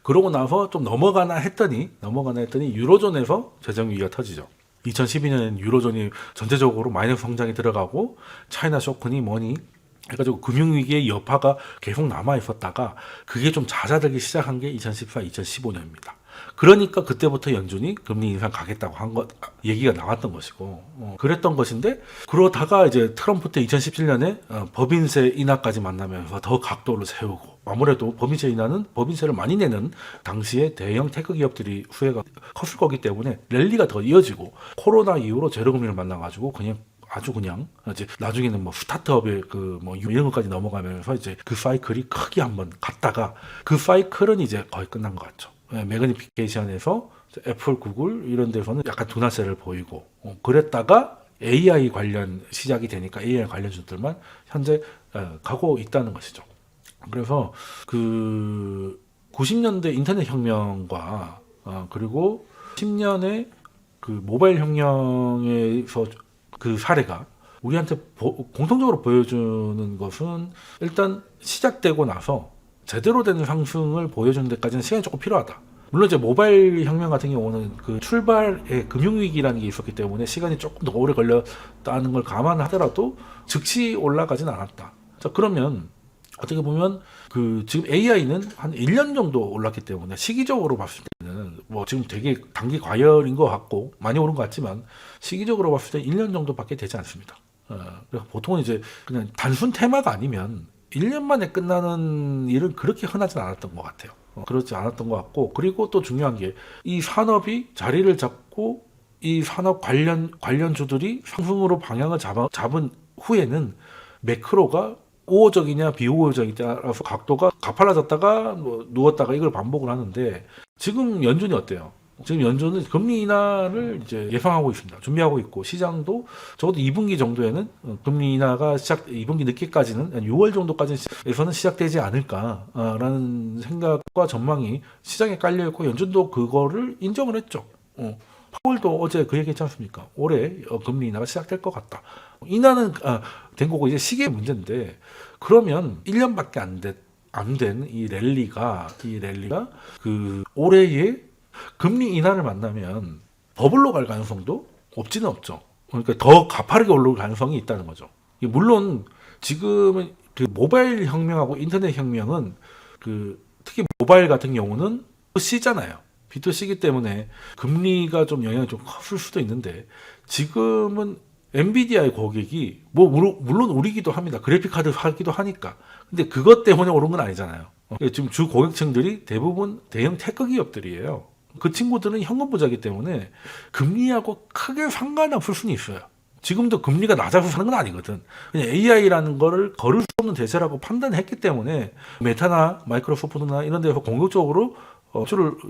그러고 나서 좀 넘어가나 했더니 유로존에서 재정위기가 터지죠. 2012년에는 유로존이 전체적으로 마이너스 성장이 들어가고 차이나 쇼크니 뭐니 해가지고 금융위기의 여파가 계속 남아있었다가 그게 좀 잦아들기 시작한 게 2014, 2015년입니다. 그러니까 그때부터 연준이 금리 인상 가겠다고 한 것 얘기가 나왔던 것이고 그랬던 것인데 그러다가 이제 트럼프 때 2017년에 법인세 인하까지 만나면서 더 각도를 세우고 아무래도 법인세 인하는 법인세를 많이 내는 당시에 대형 테크 기업들이 후회가 컸을 거기 때문에 랠리가 더 이어지고 코로나 이후로 제로금리를 만나가지고 그냥 이제 나중에는 뭐 스타트업의 뭐 이런 것까지 넘어가면서 이제 그 사이클이 크게 한번 갔다가 그 사이클은 이제 거의 끝난 것 같죠. 매그니피케이션에서 애플, 구글 이런 데서는 약간 둔화세를 보이고 그랬다가 AI 관련 시작이 되니까 AI 관련주들만 현재 가고 있다는 것이죠. 그래서 그 90년대 인터넷 혁명과 그리고 10년의 그 모바일 혁명에서 그 사례가 우리한테 공통적으로 보여주는 것은 일단 시작되고 나서 제대로 된 상승을 보여주는 데까지는 시간이 조금 필요하다. 물론 이제 모바일 혁명 같은 경우는 그 출발에 금융위기라는 게 있었기 때문에 시간이 조금 더 오래 걸렸다는 걸 감안하더라도 즉시 올라가진 않았다. 자, 그러면 어떻게 보면 그 지금 AI는 한 1년 정도 올랐기 때문에 시기적으로 봤을 때는 뭐 지금 되게 단기 과열인 것 같고 많이 오른 것 같지만 시기적으로 봤을 때 1년 정도밖에 되지 않습니다. 그래서 보통은 이제 그냥 단순 테마가 아니면 1년 만에 끝나는 일은 그렇게 흔하진 않았던 것 같아요. 그렇지 않았던 것 같고, 그리고 또 중요한 게 이 산업이 자리를 잡고 이 산업 관련주들이 상승으로 방향을 잡은 후에는 매크로가 우호적이냐 비우호적이냐에 따라서 각도가 가팔라졌다가 뭐 누웠다가 이걸 반복을 하는데, 지금 연준이 어때요? 지금 연준은 금리 인하를 이제 예상하고 있습니다. 준비하고 있고, 시장도 적어도 2분기 정도에는 금리 인하가 2분기 늦게까지는 한 6월 정도까지에서는 시작되지 않을까라는 생각과 전망이 시장에 깔려 있고, 연준도 그거를 인정을 했죠. 파월도 어제 그 얘기했지 않습니까? 올해 금리 인하가 시작될 것 같다. 인하는 된 거고 이제 시기의 문제인데, 그러면 1년밖에 안 된 이 랠리가 그 올해의 금리 인하를 만나면 버블로 갈 가능성도 없지는 없죠. 그러니까 더 가파르게 올라올 가능성이 있다는 거죠. 물론 지금은 그 모바일 혁명하고 인터넷 혁명은 그 특히 모바일 같은 경우는 C잖아요. B2C이기 때문에 금리가 좀 영향이 좀 컸을 수도 있는데, 지금은 엔비디아의 고객이 뭐 물론 우리기도 합니다. 그래픽 카드 하기도 하니까. 근데 그것 때문에 오른 건 아니잖아요. 지금 주 고객층들이 대부분 대형 테크 기업들이에요. 그 친구들은 현금 부자이기 때문에 금리하고 크게 상관없을 수는 있어요. 지금도 금리가 낮아서 사는 건 아니거든. 그냥 AI라는 거를 걸을 수 없는 대세라고 판단했기 때문에 메타나 마이크로소프트나 이런 데서 공격적으로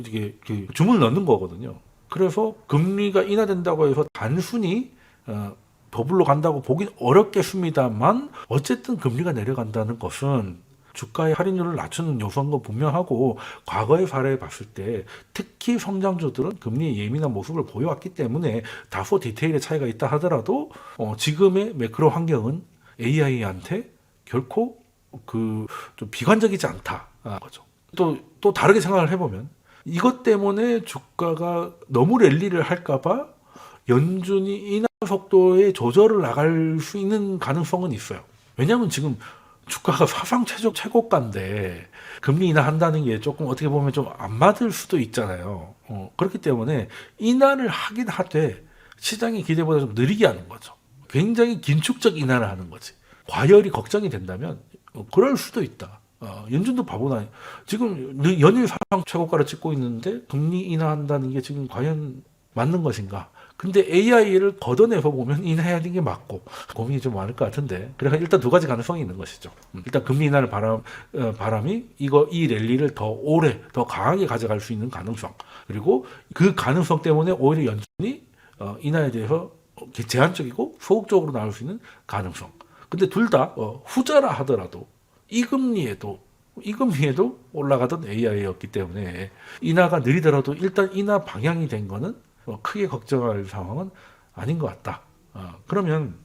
이게 주문을 넣는 거거든요. 그래서 금리가 인하된다고 해서 단순히 버블로 간다고 보긴 어렵겠습니다만, 어쨌든 금리가 내려간다는 것은 주가의 할인율을 낮추는 요소인 건 분명하고, 과거의 사례를 봤을 때 특히 성장주들은 금리에 예민한 모습을 보여왔기 때문에 다소 디테일의 차이가 있다 하더라도 지금의 매크로 환경은 AI한테 결코 좀 비관적이지 않다 거죠. 또 다르게 생각을 해보면, 이것 때문에 주가가 너무 랠리를 할까봐 연준이 인하 속도의 조절을 나갈 수 있는 가능성은 있어요. 왜냐하면 지금 주가가 사상 최고가인데 금리 인하한다는 게 조금 어떻게 보면 좀 안 맞을 수도 있잖아요. 그렇기 때문에 인하를 하긴 하되 시장의 기대보다 좀 느리게 하는 거죠. 굉장히 긴축적 인하를 하는 거지. 과열이 걱정이 된다면 그럴 수도 있다. 연준도 바보나. 지금 연일 사상 최고가를 찍고 있는데 금리 인하한다는 게 지금 과연 맞는 것인가? 근데 AI를 걷어내서 보면 인하해야 하는 게 맞고, 고민이 좀 많을 것 같은데, 그래서 일단 두 가지 가능성이 있는 것이죠. 일단 금리 인하를 바람이 이 랠리를 더 오래 더 강하게 가져갈 수 있는 가능성, 그리고 그 가능성 때문에 오히려 연준이 인하에 대해서 제한적이고 소극적으로 나올 수 있는 가능성. 근데 둘 다 후자라 하더라도 이 금리에도 올라가던 AI였기 때문에 인하가 느리더라도 일단 인하 방향이 된 거는 크게 걱정할 상황은 아닌 것 같다. 그러면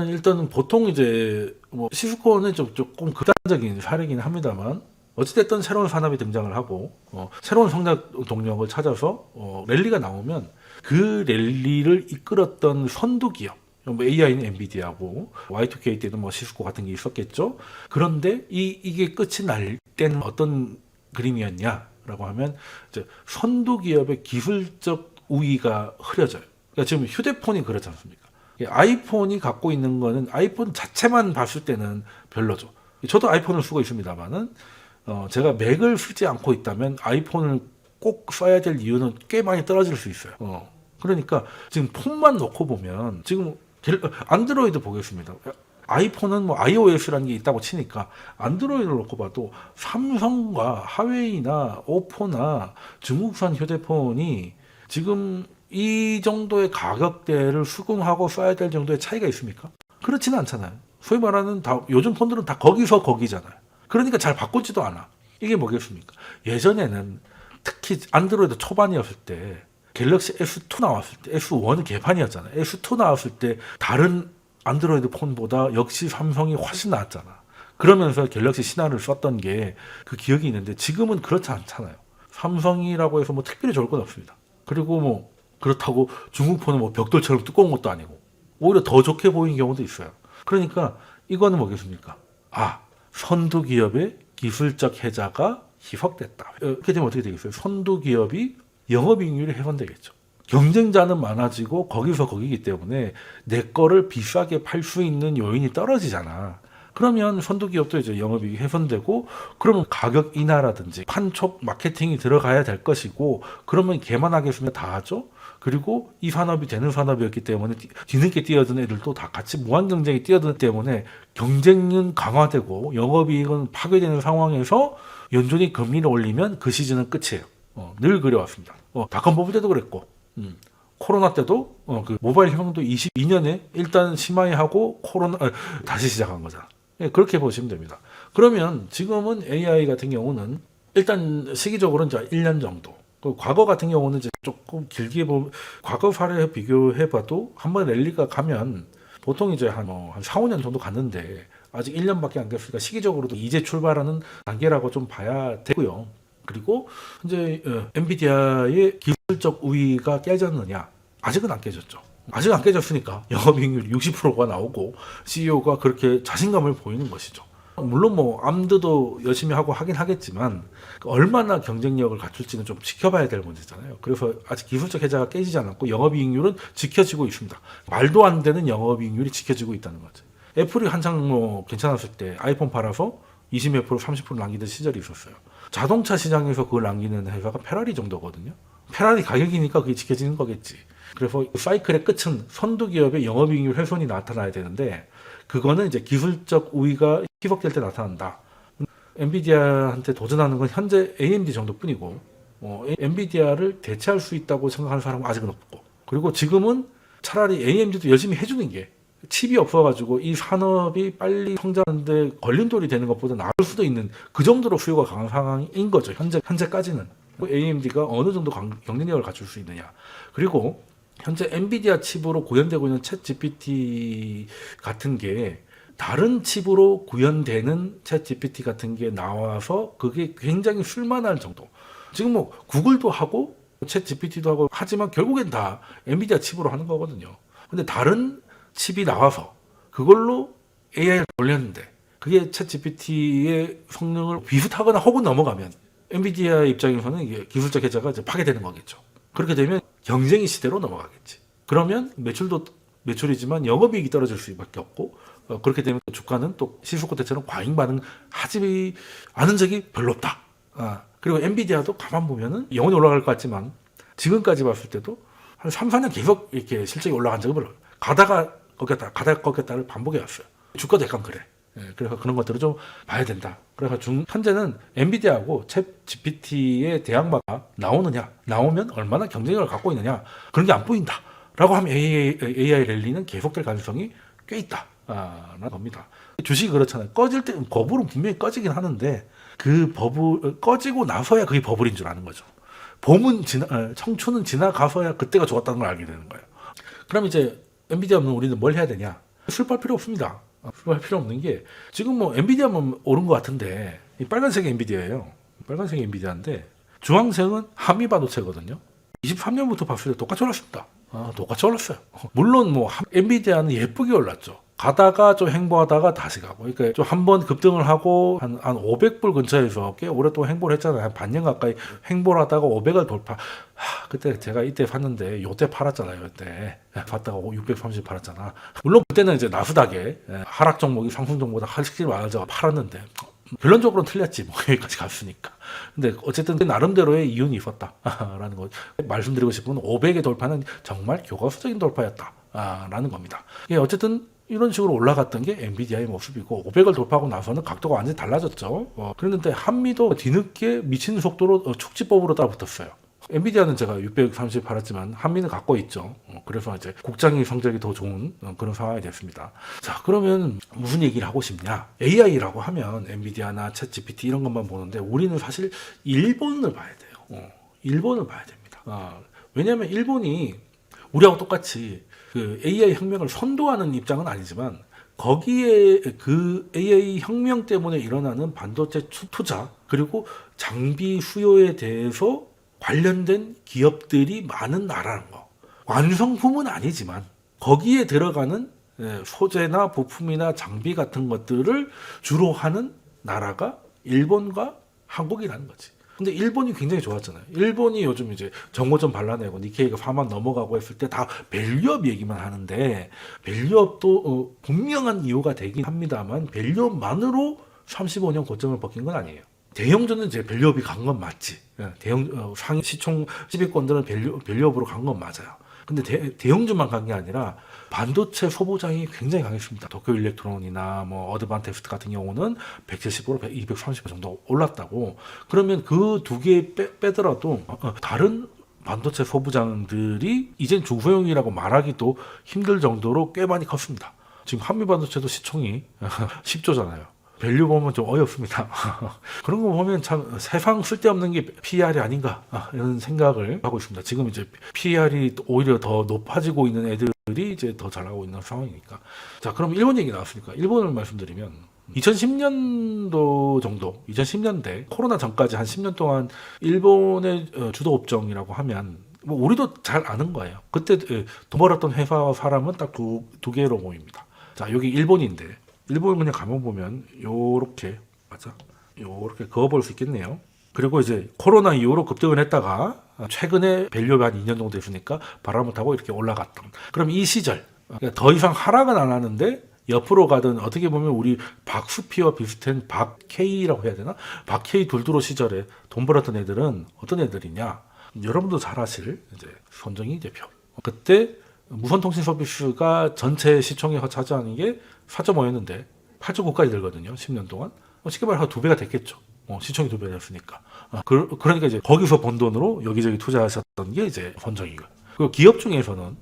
일단은 보통 이제 뭐 시스코는 조금 극단적인 사례이긴 합니다만, 어찌됐든 새로운 산업이 등장을 하고 새로운 성장 동력을 찾아서 랠리가 나오면 그 랠리를 이끌었던 선두 기업, 뭐 AI는 엔비디아고 Y2K 때는 뭐 시스코 같은 게 있었겠죠. 그런데 이게 끝이 날 때는 어떤 그림이었냐라고 하면, 이제 선두 기업의 기술적 우위가 흐려져요. 그러니까 지금 휴대폰이 그렇지 않습니까? 아이폰이 갖고 있는 거는 아이폰 자체만 봤을 때는 별로죠. 저도 아이폰을 쓰고 있습니다만은 제가 맥을 쓰지 않고 있다면 아이폰을 꼭 써야 될 이유는 꽤 많이 떨어질 수 있어요. 그러니까 지금 폰만 놓고 보면, 지금 안드로이드 보겠습니다. 아이폰은 뭐 iOS라는 게 있다고 치니까 안드로이드를 놓고 봐도 삼성과 하웨이나 오포나 중국산 휴대폰이 지금 이 정도의 가격대를 수긍하고 써야 될 정도의 차이가 있습니까? 그렇지는 않잖아요. 소위 말하는 요즘 폰들은 다 거기서 거기잖아요. 그러니까 잘 바꾸지도 않아. 이게 뭐겠습니까? 예전에는 특히 안드로이드 초반이었을 때 갤럭시 S2 나왔을 때, S1은 개판이었잖아요. S2 나왔을 때 다른 안드로이드 폰보다 역시 삼성이 훨씬 나았잖아. 그러면서 갤럭시 신화를 썼던 게 그 기억이 있는데, 지금은 그렇지 않잖아요. 삼성이라고 해서 뭐 특별히 좋을 건 없습니다. 그리고 뭐 그렇다고 중국 폰은 뭐 벽돌처럼 두꺼운 것도 아니고 오히려 더 좋게 보이는 경우도 있어요. 그러니까 이거는 뭐겠습니까? 선두 기업의 기술적 혜자가 희석됐다. 이렇게 되면 어떻게 되겠어요? 선두 기업이 영업이익률이 훼손되겠죠. 경쟁자는 많아지고 거기서 거기기 때문에 내 거를 비싸게 팔 수 있는 요인이 떨어지잖아. 그러면 선두 기업도 이제 영업이익이 훼손되고, 그러면 가격 인하라든지 판촉 마케팅이 들어가야 될 것이고, 그러면 걔만 하겠으면 다 하죠. 그리고 이 산업이 되는 산업이었기 때문에 뒤늦게 뛰어든 애들도 다 같이 무한 경쟁에 뛰어들기 때문에 경쟁은 강화되고 영업이익은 파괴되는 상황에서 연준이 금리를 올리면 그 시즌은 끝이에요. 늘 그래왔습니다. 닷컴 버블 때도 그랬고, 코로나 때도 그 모바일 혁명도 22년에 일단 심화하고 다시 시작한 거잖아. 예, 그렇게 보시면 됩니다. 그러면 지금은 AI 같은 경우는 일단 시기적으로는 이제 1년 정도. 과거 같은 경우는 이제 조금 길게 과거 사례에 비교해봐도 한번 랠리가 가면 보통 이제 한 4, 5년 정도 갔는데 아직 1년밖에 안 됐으니까 시기적으로도 이제 출발하는 단계라고 좀 봐야 되고요. 그리고 이제 엔비디아의 기술적 우위가 깨졌느냐? 아직은 안 깨졌죠. 아직 안 깨졌으니까 영업이익률 60%가 나오고 CEO가 그렇게 자신감을 보이는 것이죠. 물론 암드도 열심히 하고 하긴 하겠지만 얼마나 경쟁력을 갖출지는 좀 지켜봐야 될 문제잖아요. 그래서 아직 기술적 혜자가 깨지지 않았고 영업이익률은 지켜지고 있습니다. 말도 안 되는 영업이익률이 지켜지고 있다는 거죠. 애플이 한창 괜찮았을 때 아이폰 팔아서 20몇 프로, 30% 남기던 시절이 있었어요. 자동차 시장에서 그걸 남기는 회사가 페라리 정도거든요. 페라리 가격이니까 그게 지켜지는 거겠지. 그래서 사이클의 끝은 선두 기업의 영업이익률 훼손이 나타나야 되는데 그거는 이제 기술적 우위가 희석될 때 나타난다. 엔비디아한테 도전하는 건 현재 AMD 정도뿐이고 엔비디아를 대체할 수 있다고 생각하는 사람은 아직은 없고, 그리고 지금은 차라리 AMD도 열심히 해주는 게 칩이 없어가지고 이 산업이 빨리 성장하는데 걸림돌이 되는 것보다 나을 수도 있는 그 정도로 수요가 강한 상황인 거죠. 현재까지는. AMD가 어느 정도 경쟁력을 갖출 수 있느냐. 그리고 현재 엔비디아 칩으로 구현되고 있는 챗 GPT 같은 게 다른 칩으로 구현되는 챗 GPT 같은 게 나와서 그게 굉장히 쓸만할 정도. 지금 구글도 하고 챗 GPT도 하고 하지만 결국엔 다 엔비디아 칩으로 하는 거거든요. 근데 다른 칩이 나와서 그걸로 AI를 돌렸는데 그게 챗 GPT의 성능을 비슷하거나 혹은 넘어가면 엔비디아 입장에서는 이게 기술적 혜자가 이제 파괴되는 거겠죠. 그렇게 되면 경쟁의 시대로 넘어가겠지. 그러면 매출이지만 영업이익이 떨어질 수밖에 없고, 그렇게 되면 주가는 또 시스코 때처럼 과잉 반응하지 않은 적이 별로 없다. 그리고 엔비디아도 가만 보면은 영원히 올라갈 것 같지만 지금까지 봤을 때도 한 3, 4년 계속 이렇게 실적이 올라간 적이 별로. 가다가 꺾였다를 반복해 왔어요. 주가도 약간 그래. 그래서 그런 것들을 좀 봐야 된다. 그래서 현재는 엔비디아하고 챗 GPT의 대항마가 나오면 얼마나 경쟁력을 갖고 있느냐, 그런 게 안 보인다 라고 하면 AI 랠리는 계속될 가능성이 꽤 있다 라는 겁니다. 주식이 그렇잖아요. 꺼질 때 버블은 분명히 꺼지긴 하는데 그 버블 꺼지고 나서야 그게 버블인 줄 아는 거죠. 청춘은 지나가서야 그때가 좋았다는 걸 알게 되는 거예요. 그럼 이제 엔비디아는 우리는 뭘 해야 되냐? 슬퍼할 필요 없습니다. 슬퍼할 필요 없는 게 지금 엔비디아만 오른 것 같은데 이 빨간색이 엔비디아예요. 빨간색이 엔비디아인데 주황색은 한미반도체거든요. 23년부터 봤을 때 똑같이 올랐습니다. 똑같이 올랐어요. 물론 엔비디아는 예쁘게 올랐죠. 가다가 좀 횡보하다가 다시 가고, 그러니까 좀 한 번 급등을 하고 한 500불 근처에서 꽤 오랫동안 횡보를 했잖아요. 한 반년 가까이 횡보를 하다가 500을 돌파. 그때 제가 이때 샀는데 요때 팔았잖아요. 그때 봤다가 630 팔았잖아. 물론 그때는 이제 나스닥에 하락 종목이 상승 종목보다 훨씬 많아서 팔았는데 결론적으로는 틀렸지. 여기까지 갔으니까. 근데 어쨌든 나름대로의 이윤이 있었다라는 거 말씀드리고 싶은 건 500의 돌파는 정말 교과서적인 돌파였다라는 겁니다. 어쨌든 이런 식으로 올라갔던 게 엔비디아의 모습이고 500을 돌파하고 나서는 각도가 완전히 달라졌죠. 그랬는데 한미도 뒤늦게 미친 속도로 축지법으로 따라붙었어요. 엔비디아는 제가 630 팔았지만 한미는 갖고 있죠. 그래서 이제 국장의 성적이 더 좋은 그런 상황이 됐습니다. 자, 그러면 무슨 얘기를 하고 싶냐? AI라고 하면 엔비디아나 챗 GPT 이런 것만 보는데 우리는 사실 일본을 봐야 돼요. 일본을 봐야 됩니다. 왜냐하면 일본이 우리하고 똑같이 그 AI 혁명을 선도하는 입장은 아니지만 거기에 그 AI 혁명 때문에 일어나는 반도체 투자 그리고 장비 수요에 대해서 관련된 기업들이 많은 나라는 거. 완성품은 아니지만 거기에 들어가는 소재나 부품이나 장비 같은 것들을 주로 하는 나라가 일본과 한국이라는 거지. 근데 일본이 굉장히 좋았잖아요. 일본이 요즘 이제 정고점 발라내고 니케이가 4만 넘어가고 했을 때 다 밸류업 얘기만 하는데 밸류업도 분명한 이유가 되긴 합니다만 밸류업만으로 35년 고점을 벗긴 건 아니에요. 대형주는 이제 밸류업이 간 건 맞지. 대형 상위 시총 10위권들은 밸류업으로 간 건 맞아요. 근데 대형주만 간 게 아니라 반도체 소보장이 굉장히 강했습니다. 도쿄 일렉트론이나 뭐 어드반테스트 같은 경우는 170%, 230% 정도 올랐다고. 그러면 그 두 개 빼더라도 다른 반도체 소부장들이 이젠 중소형이라고 말하기도 힘들 정도로 꽤 많이 컸습니다. 지금 한미반도체도 시총이 10조잖아요. 밸류 보면 좀 어이없습니다. 그런 거 보면 참 세상 쓸데없는 게 PER이 아닌가 이런 생각을 하고 있습니다. 지금 이제 PER이 오히려 더 높아지고 있는 애들이 이제 더 잘 나가고 있는 상황이니까. 자, 그럼 일본 얘기 나왔으니까 일본을 말씀드리면 2010년도 정도, 2010년대 코로나 전까지 한 10년 동안 일본의 주도 업종이라고 하면 뭐 우리도 잘 아는 거예요. 그때 돈 벌었던 회사와 사람은 딱 두 개로 보입니다. 자, 여기 일본인데. 일본 그냥 가만 보면 요렇게 맞아? 요렇게 그어볼 수 있겠네요. 그리고 이제 코로나 이후로 급등을 했다가 최근에 밸류가 한 2년 정도 됐으니까 바람을 타고 이렇게 올라갔던. 그럼 이 시절 그러니까 더 이상 하락은 안 하는데 옆으로 가든 어떻게 보면 우리 박수피와 비슷한 박K라고 해야 되나? 박K 돌드로 시절에 돈 벌었던 애들은 어떤 애들이냐? 여러분도 잘 아실 이제 손정희 대표. 그때 무선통신 서비스가 전체 시총에서 차지하는 게 4.5였는데 8.9까지 들거든요. 10년 동안. 쉽게 말해서 2배가 됐겠죠. 시총이 2배가 됐으니까. 그러니까 이제 거기서 번 돈으로 여기저기 투자하셨던 게 이제 손정희고. 그 기업 중에서는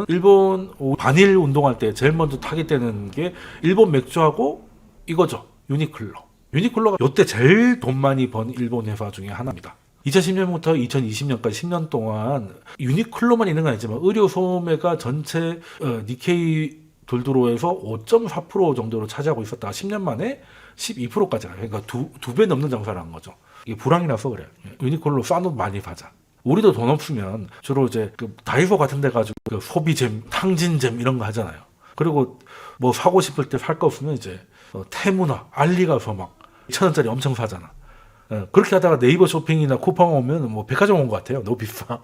일본 반일 운동할 때 제일 먼저 타깃되는 게 일본 맥주하고 이거죠. 유니클로. 유니클로가 이때 제일 돈 많이 번 일본 회사 중에 하나입니다. 2010년부터 2020년까지 10년 동안 유니클로만 있는 건 아니지만 의료 소매가 전체 니케이 돌드로에서 5.4% 정도로 차지하고 있었다가 10년 만에 12%까지 가요. 그러니까 두 배 넘는 장사를 한 거죠. 이게 불황이 나서 그래요. 유니클로 싼 옷 많이 사자. 우리도 돈 없으면 주로 이제 그 다이소 같은 데 가지고 그 소비잼, 탕진잼 이런 거 하잖아요. 그리고 뭐 사고 싶을 때 살 거 없으면 이제 테무나, 알리 가서 막 2,000원짜리 엄청 사잖아. 그렇게 하다가 네이버 쇼핑이나 쿠팡 오면 뭐 백화점 온 것 같아요. 너무 비싸.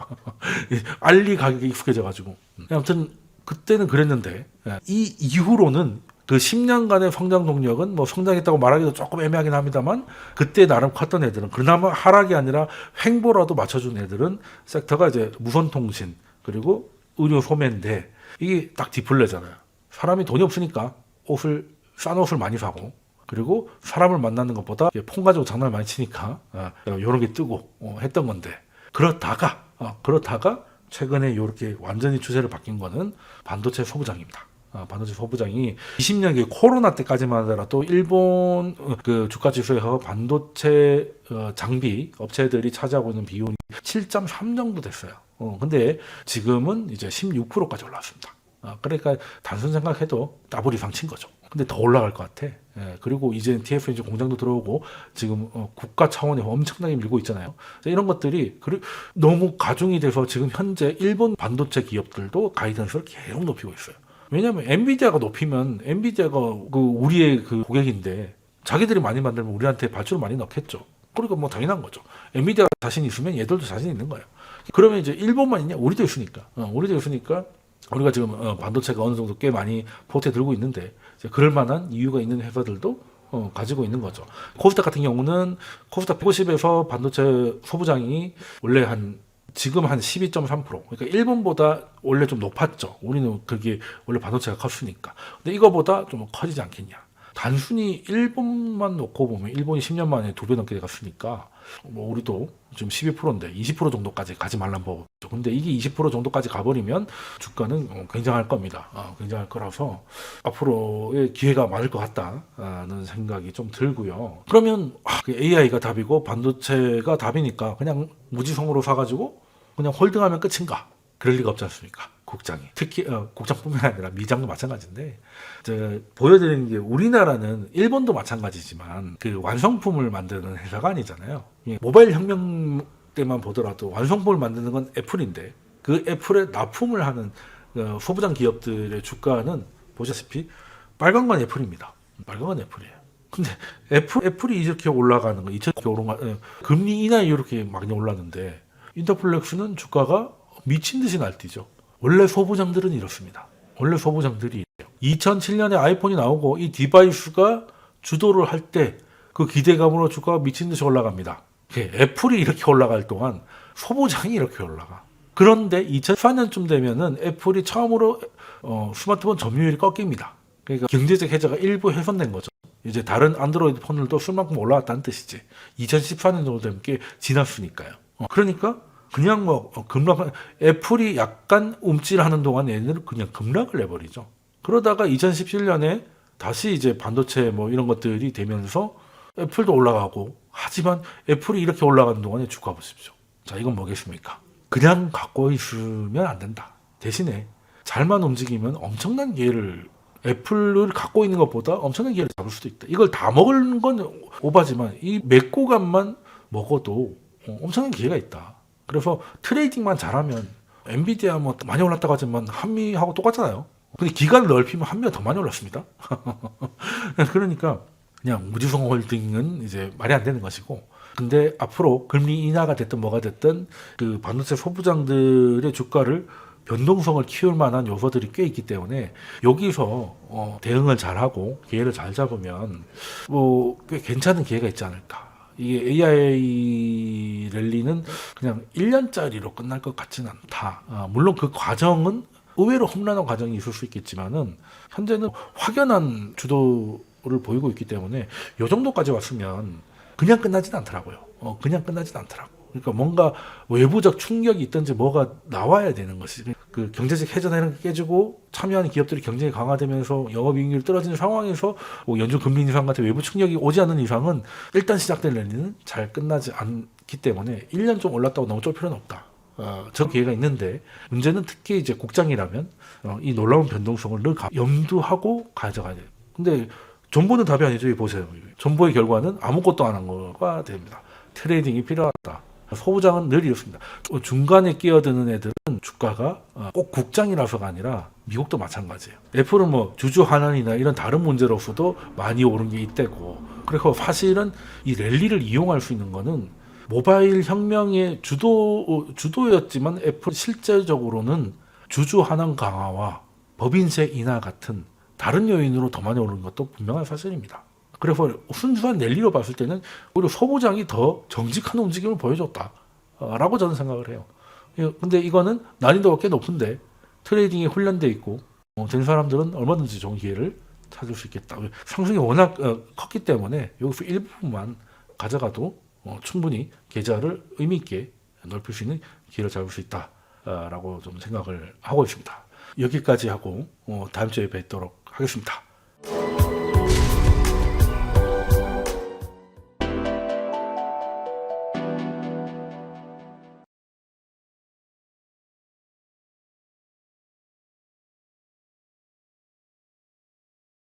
알리 가격이 익숙해져가지고. 아무튼 그때는 그랬는데 이 이후로는 그 10년간의 성장 동력은 뭐 성장했다고 말하기도 조금 애매하긴 합니다만 그때 나름 컸던 애들은 그나마 하락이 아니라 횡보라도 맞춰준 애들은 섹터가 이제 무선통신 그리고 의료 소매인데 이게 딱 디플레잖아요. 사람이 돈이 없으니까 싼 옷을 많이 사고 그리고 사람을 만나는 것보다 폰 가지고 장난을 많이 치니까 이런 게 뜨고 했던 건데 그렇다가 최근에 이렇게 완전히 추세를 바뀐 거는 반도체 소부장입니다. 반도체 소부장이 20년 코로나 때까지만 하더라도 일본 그 주가 지수에서 반도체 장비 업체들이 차지하고 있는 비율이 7.3 정도 됐어요. 근데 지금은 이제 16%까지 올라왔습니다. 그러니까 단순 생각해도 더블 이상 친 거죠. 근데 더 올라갈 것 같아. 그리고 이제 TSMC 공장도 들어오고 지금 국가 차원에 엄청나게 밀고 있잖아요. 이런 것들이 너무 가중이 돼서 지금 현재 일본 반도체 기업들도 가이던스를 계속 높이고 있어요. 왜냐하면 엔비디아가 높이면 엔비디아가 우리의 그 고객인데 자기들이 많이 만들면 우리한테 발주를 많이 넣겠죠. 그러니까 뭐 당연한 거죠. 엔비디아가 자신 있으면 얘들도 자신 있는 거예요. 그러면 이제 일본만 있냐? 우리도 있으니까. 우리가 지금 반도체가 어느 정도 꽤 많이 포트에 들고 있는데 그럴 만한 이유가 있는 회사들도 가지고 있는 거죠. 코스닥 같은 경우는 코스닥 150에서 반도체 소부장이 원래 지금 한 12.3%. 그러니까 일본보다 원래 좀 높았죠. 우리는 그게 원래 반도체가 컸으니까. 근데 이거보다 좀 커지지 않겠냐. 단순히 일본만 놓고 보면 일본이 10년 만에 2배 넘게 갔으니까 뭐 우리도 지금 12%인데 20% 정도까지 가지 말란 법이죠. 근데 이게 20% 정도까지 가버리면 주가는 굉장할 겁니다. 굉장할 거라서 앞으로의 기회가 많을 것 같다는 생각이 좀 들고요. 그러면 AI가 답이고 반도체가 답이니까 그냥 무지성으로 사가지고 그냥 홀딩하면 끝인가? 그럴 리가 없지 않습니까? 국장이. 특히 국장뿐만 아니라 미장도 마찬가지인데 보여드리는 게 우리나라는 일본도 마찬가지지만 그 완성품을 만드는 회사가 아니잖아요. 모바일 혁명 때만 보더라도 완성품을 만드는 건 애플인데 그 애플에 납품을 하는 소부장 기업들의 주가는 보시다시피 빨간 건 애플입니다. 빨간 건 애플이에요. 근데 애플이 이렇게 올라가는 거, 2000 금리 인하에 이렇게 많이 올랐는데 인터플렉스는 주가가 미친 듯이 날뛰죠. 원래 소부장들은 이렇습니다. 원래 소부장들이 2007년에 아이폰이 나오고 이 디바이스가 주도를 할 때 그 기대감으로 주가가 미친 듯이 올라갑니다. 애플이 이렇게 올라갈 동안 소부장이 이렇게 올라가. 그런데 2004년쯤 되면은 애플이 처음으로 스마트폰 점유율이 꺾입니다. 그러니까 경제적 해저가 일부 훼손된 거죠. 이제 다른 안드로이드 폰들도 쓸 만큼 올라왔다는 뜻이지. 2014년 정도 되면 꽤 지났으니까요. 그러니까 그냥 뭐 급락, 애플이 약간 움찔하는 동안 얘네들은 그냥 급락을 해버리죠. 그러다가 2017년에 다시 이제 반도체 뭐 이런 것들이 되면서 애플도 올라가고, 하지만 애플이 이렇게 올라가는 동안에 주가 보십시오. 자, 이건 뭐겠습니까? 그냥 갖고 있으면 안 된다. 대신에 잘만 움직이면 엄청난 기회를, 애플을 갖고 있는 것보다 엄청난 기회를 잡을 수도 있다. 이걸 다 먹는 건 오바지만 이 메꼬감만 먹어도 엄청난 기회가 있다. 그래서 트레이딩만 잘하면 엔비디아 뭐 많이 올랐다고 하지만 한미하고 똑같잖아요. 근데 기간을 넓히면 한미가 더 많이 올랐습니다. 그러니까 그냥 무지성 홀딩은 이제 말이 안 되는 것이고, 근데 앞으로 금리 인하가 됐든 뭐가 됐든 그 반도체 소부장들의 주가를 변동성을 키울 만한 요소들이 꽤 있기 때문에 여기서 대응을 잘하고 기회를 잘 잡으면 뭐 꽤 괜찮은 기회가 있지 않을까. 이게 AI 랠리는 그냥 1년짜리로 끝날 것 같지는 않다. 물론 그 과정은 의외로 험난한 과정이 있을 수 있겠지만은 현재는 확연한 주도를 보이고 있기 때문에 이 정도까지 왔으면 그냥 끝나진 않더라고요. 그냥 끝나진 않더라고. 그러니까 뭔가 외부적 충격이 있든지 뭐가 나와야 되는 것이, 그 경제적 해전이 깨지고 참여하는 기업들이 경쟁이 강화되면서 영업이익률이 떨어지는 상황에서 뭐 연준 금리 인상 같은 외부 충격이 오지 않는 이상은 일단 시작된 랠리는 잘 끝나지 않기 때문에 1년 좀 올랐다고 너무 쫄 필요는 없다. 저 기회가 있는데, 문제는 특히 이제 국장이라면 이 놀라운 변동성을 늘 염두하고 가져가야 돼요. 근데 존버는 답이 아니죠. 여기 보세요. 존버의 결과는 아무것도 안 한 거가 됩니다. 트레이딩이 필요하다. 소부장은 늘 이렇습니다. 중간에 끼어드는 애들은 주가가 꼭 국장이라서가 아니라 미국도 마찬가지예요. 애플은 뭐 주주 환원이나 이런 다른 문제로서도 많이 오른 게 있대고, 그리고 사실은 이 랠리를 이용할 수 있는 거는 모바일 혁명의 주도였지만 애플 실제적으로는 주주 환원 강화와 법인세 인하 같은 다른 요인으로 더 많이 오르는 것도 분명한 사실입니다. 그래서 순수한 랠리로 봤을 때는 오히려 소부장이 더 정직한 움직임을 보여줬다라고 저는 생각을 해요. 근데 이거는 난이도가 꽤 높은데 트레이딩에 훈련돼 있고 된 사람들은 얼마든지 좋은 기회를 찾을 수 있겠다. 상승이 워낙 컸기 때문에 여기서 일부분만 가져가도 충분히 계좌를 의미 있게 넓힐 수 있는 기회를 잡을 수 있다라고 좀 생각을 하고 있습니다. 여기까지 하고 다음 주에 뵙도록 하겠습니다.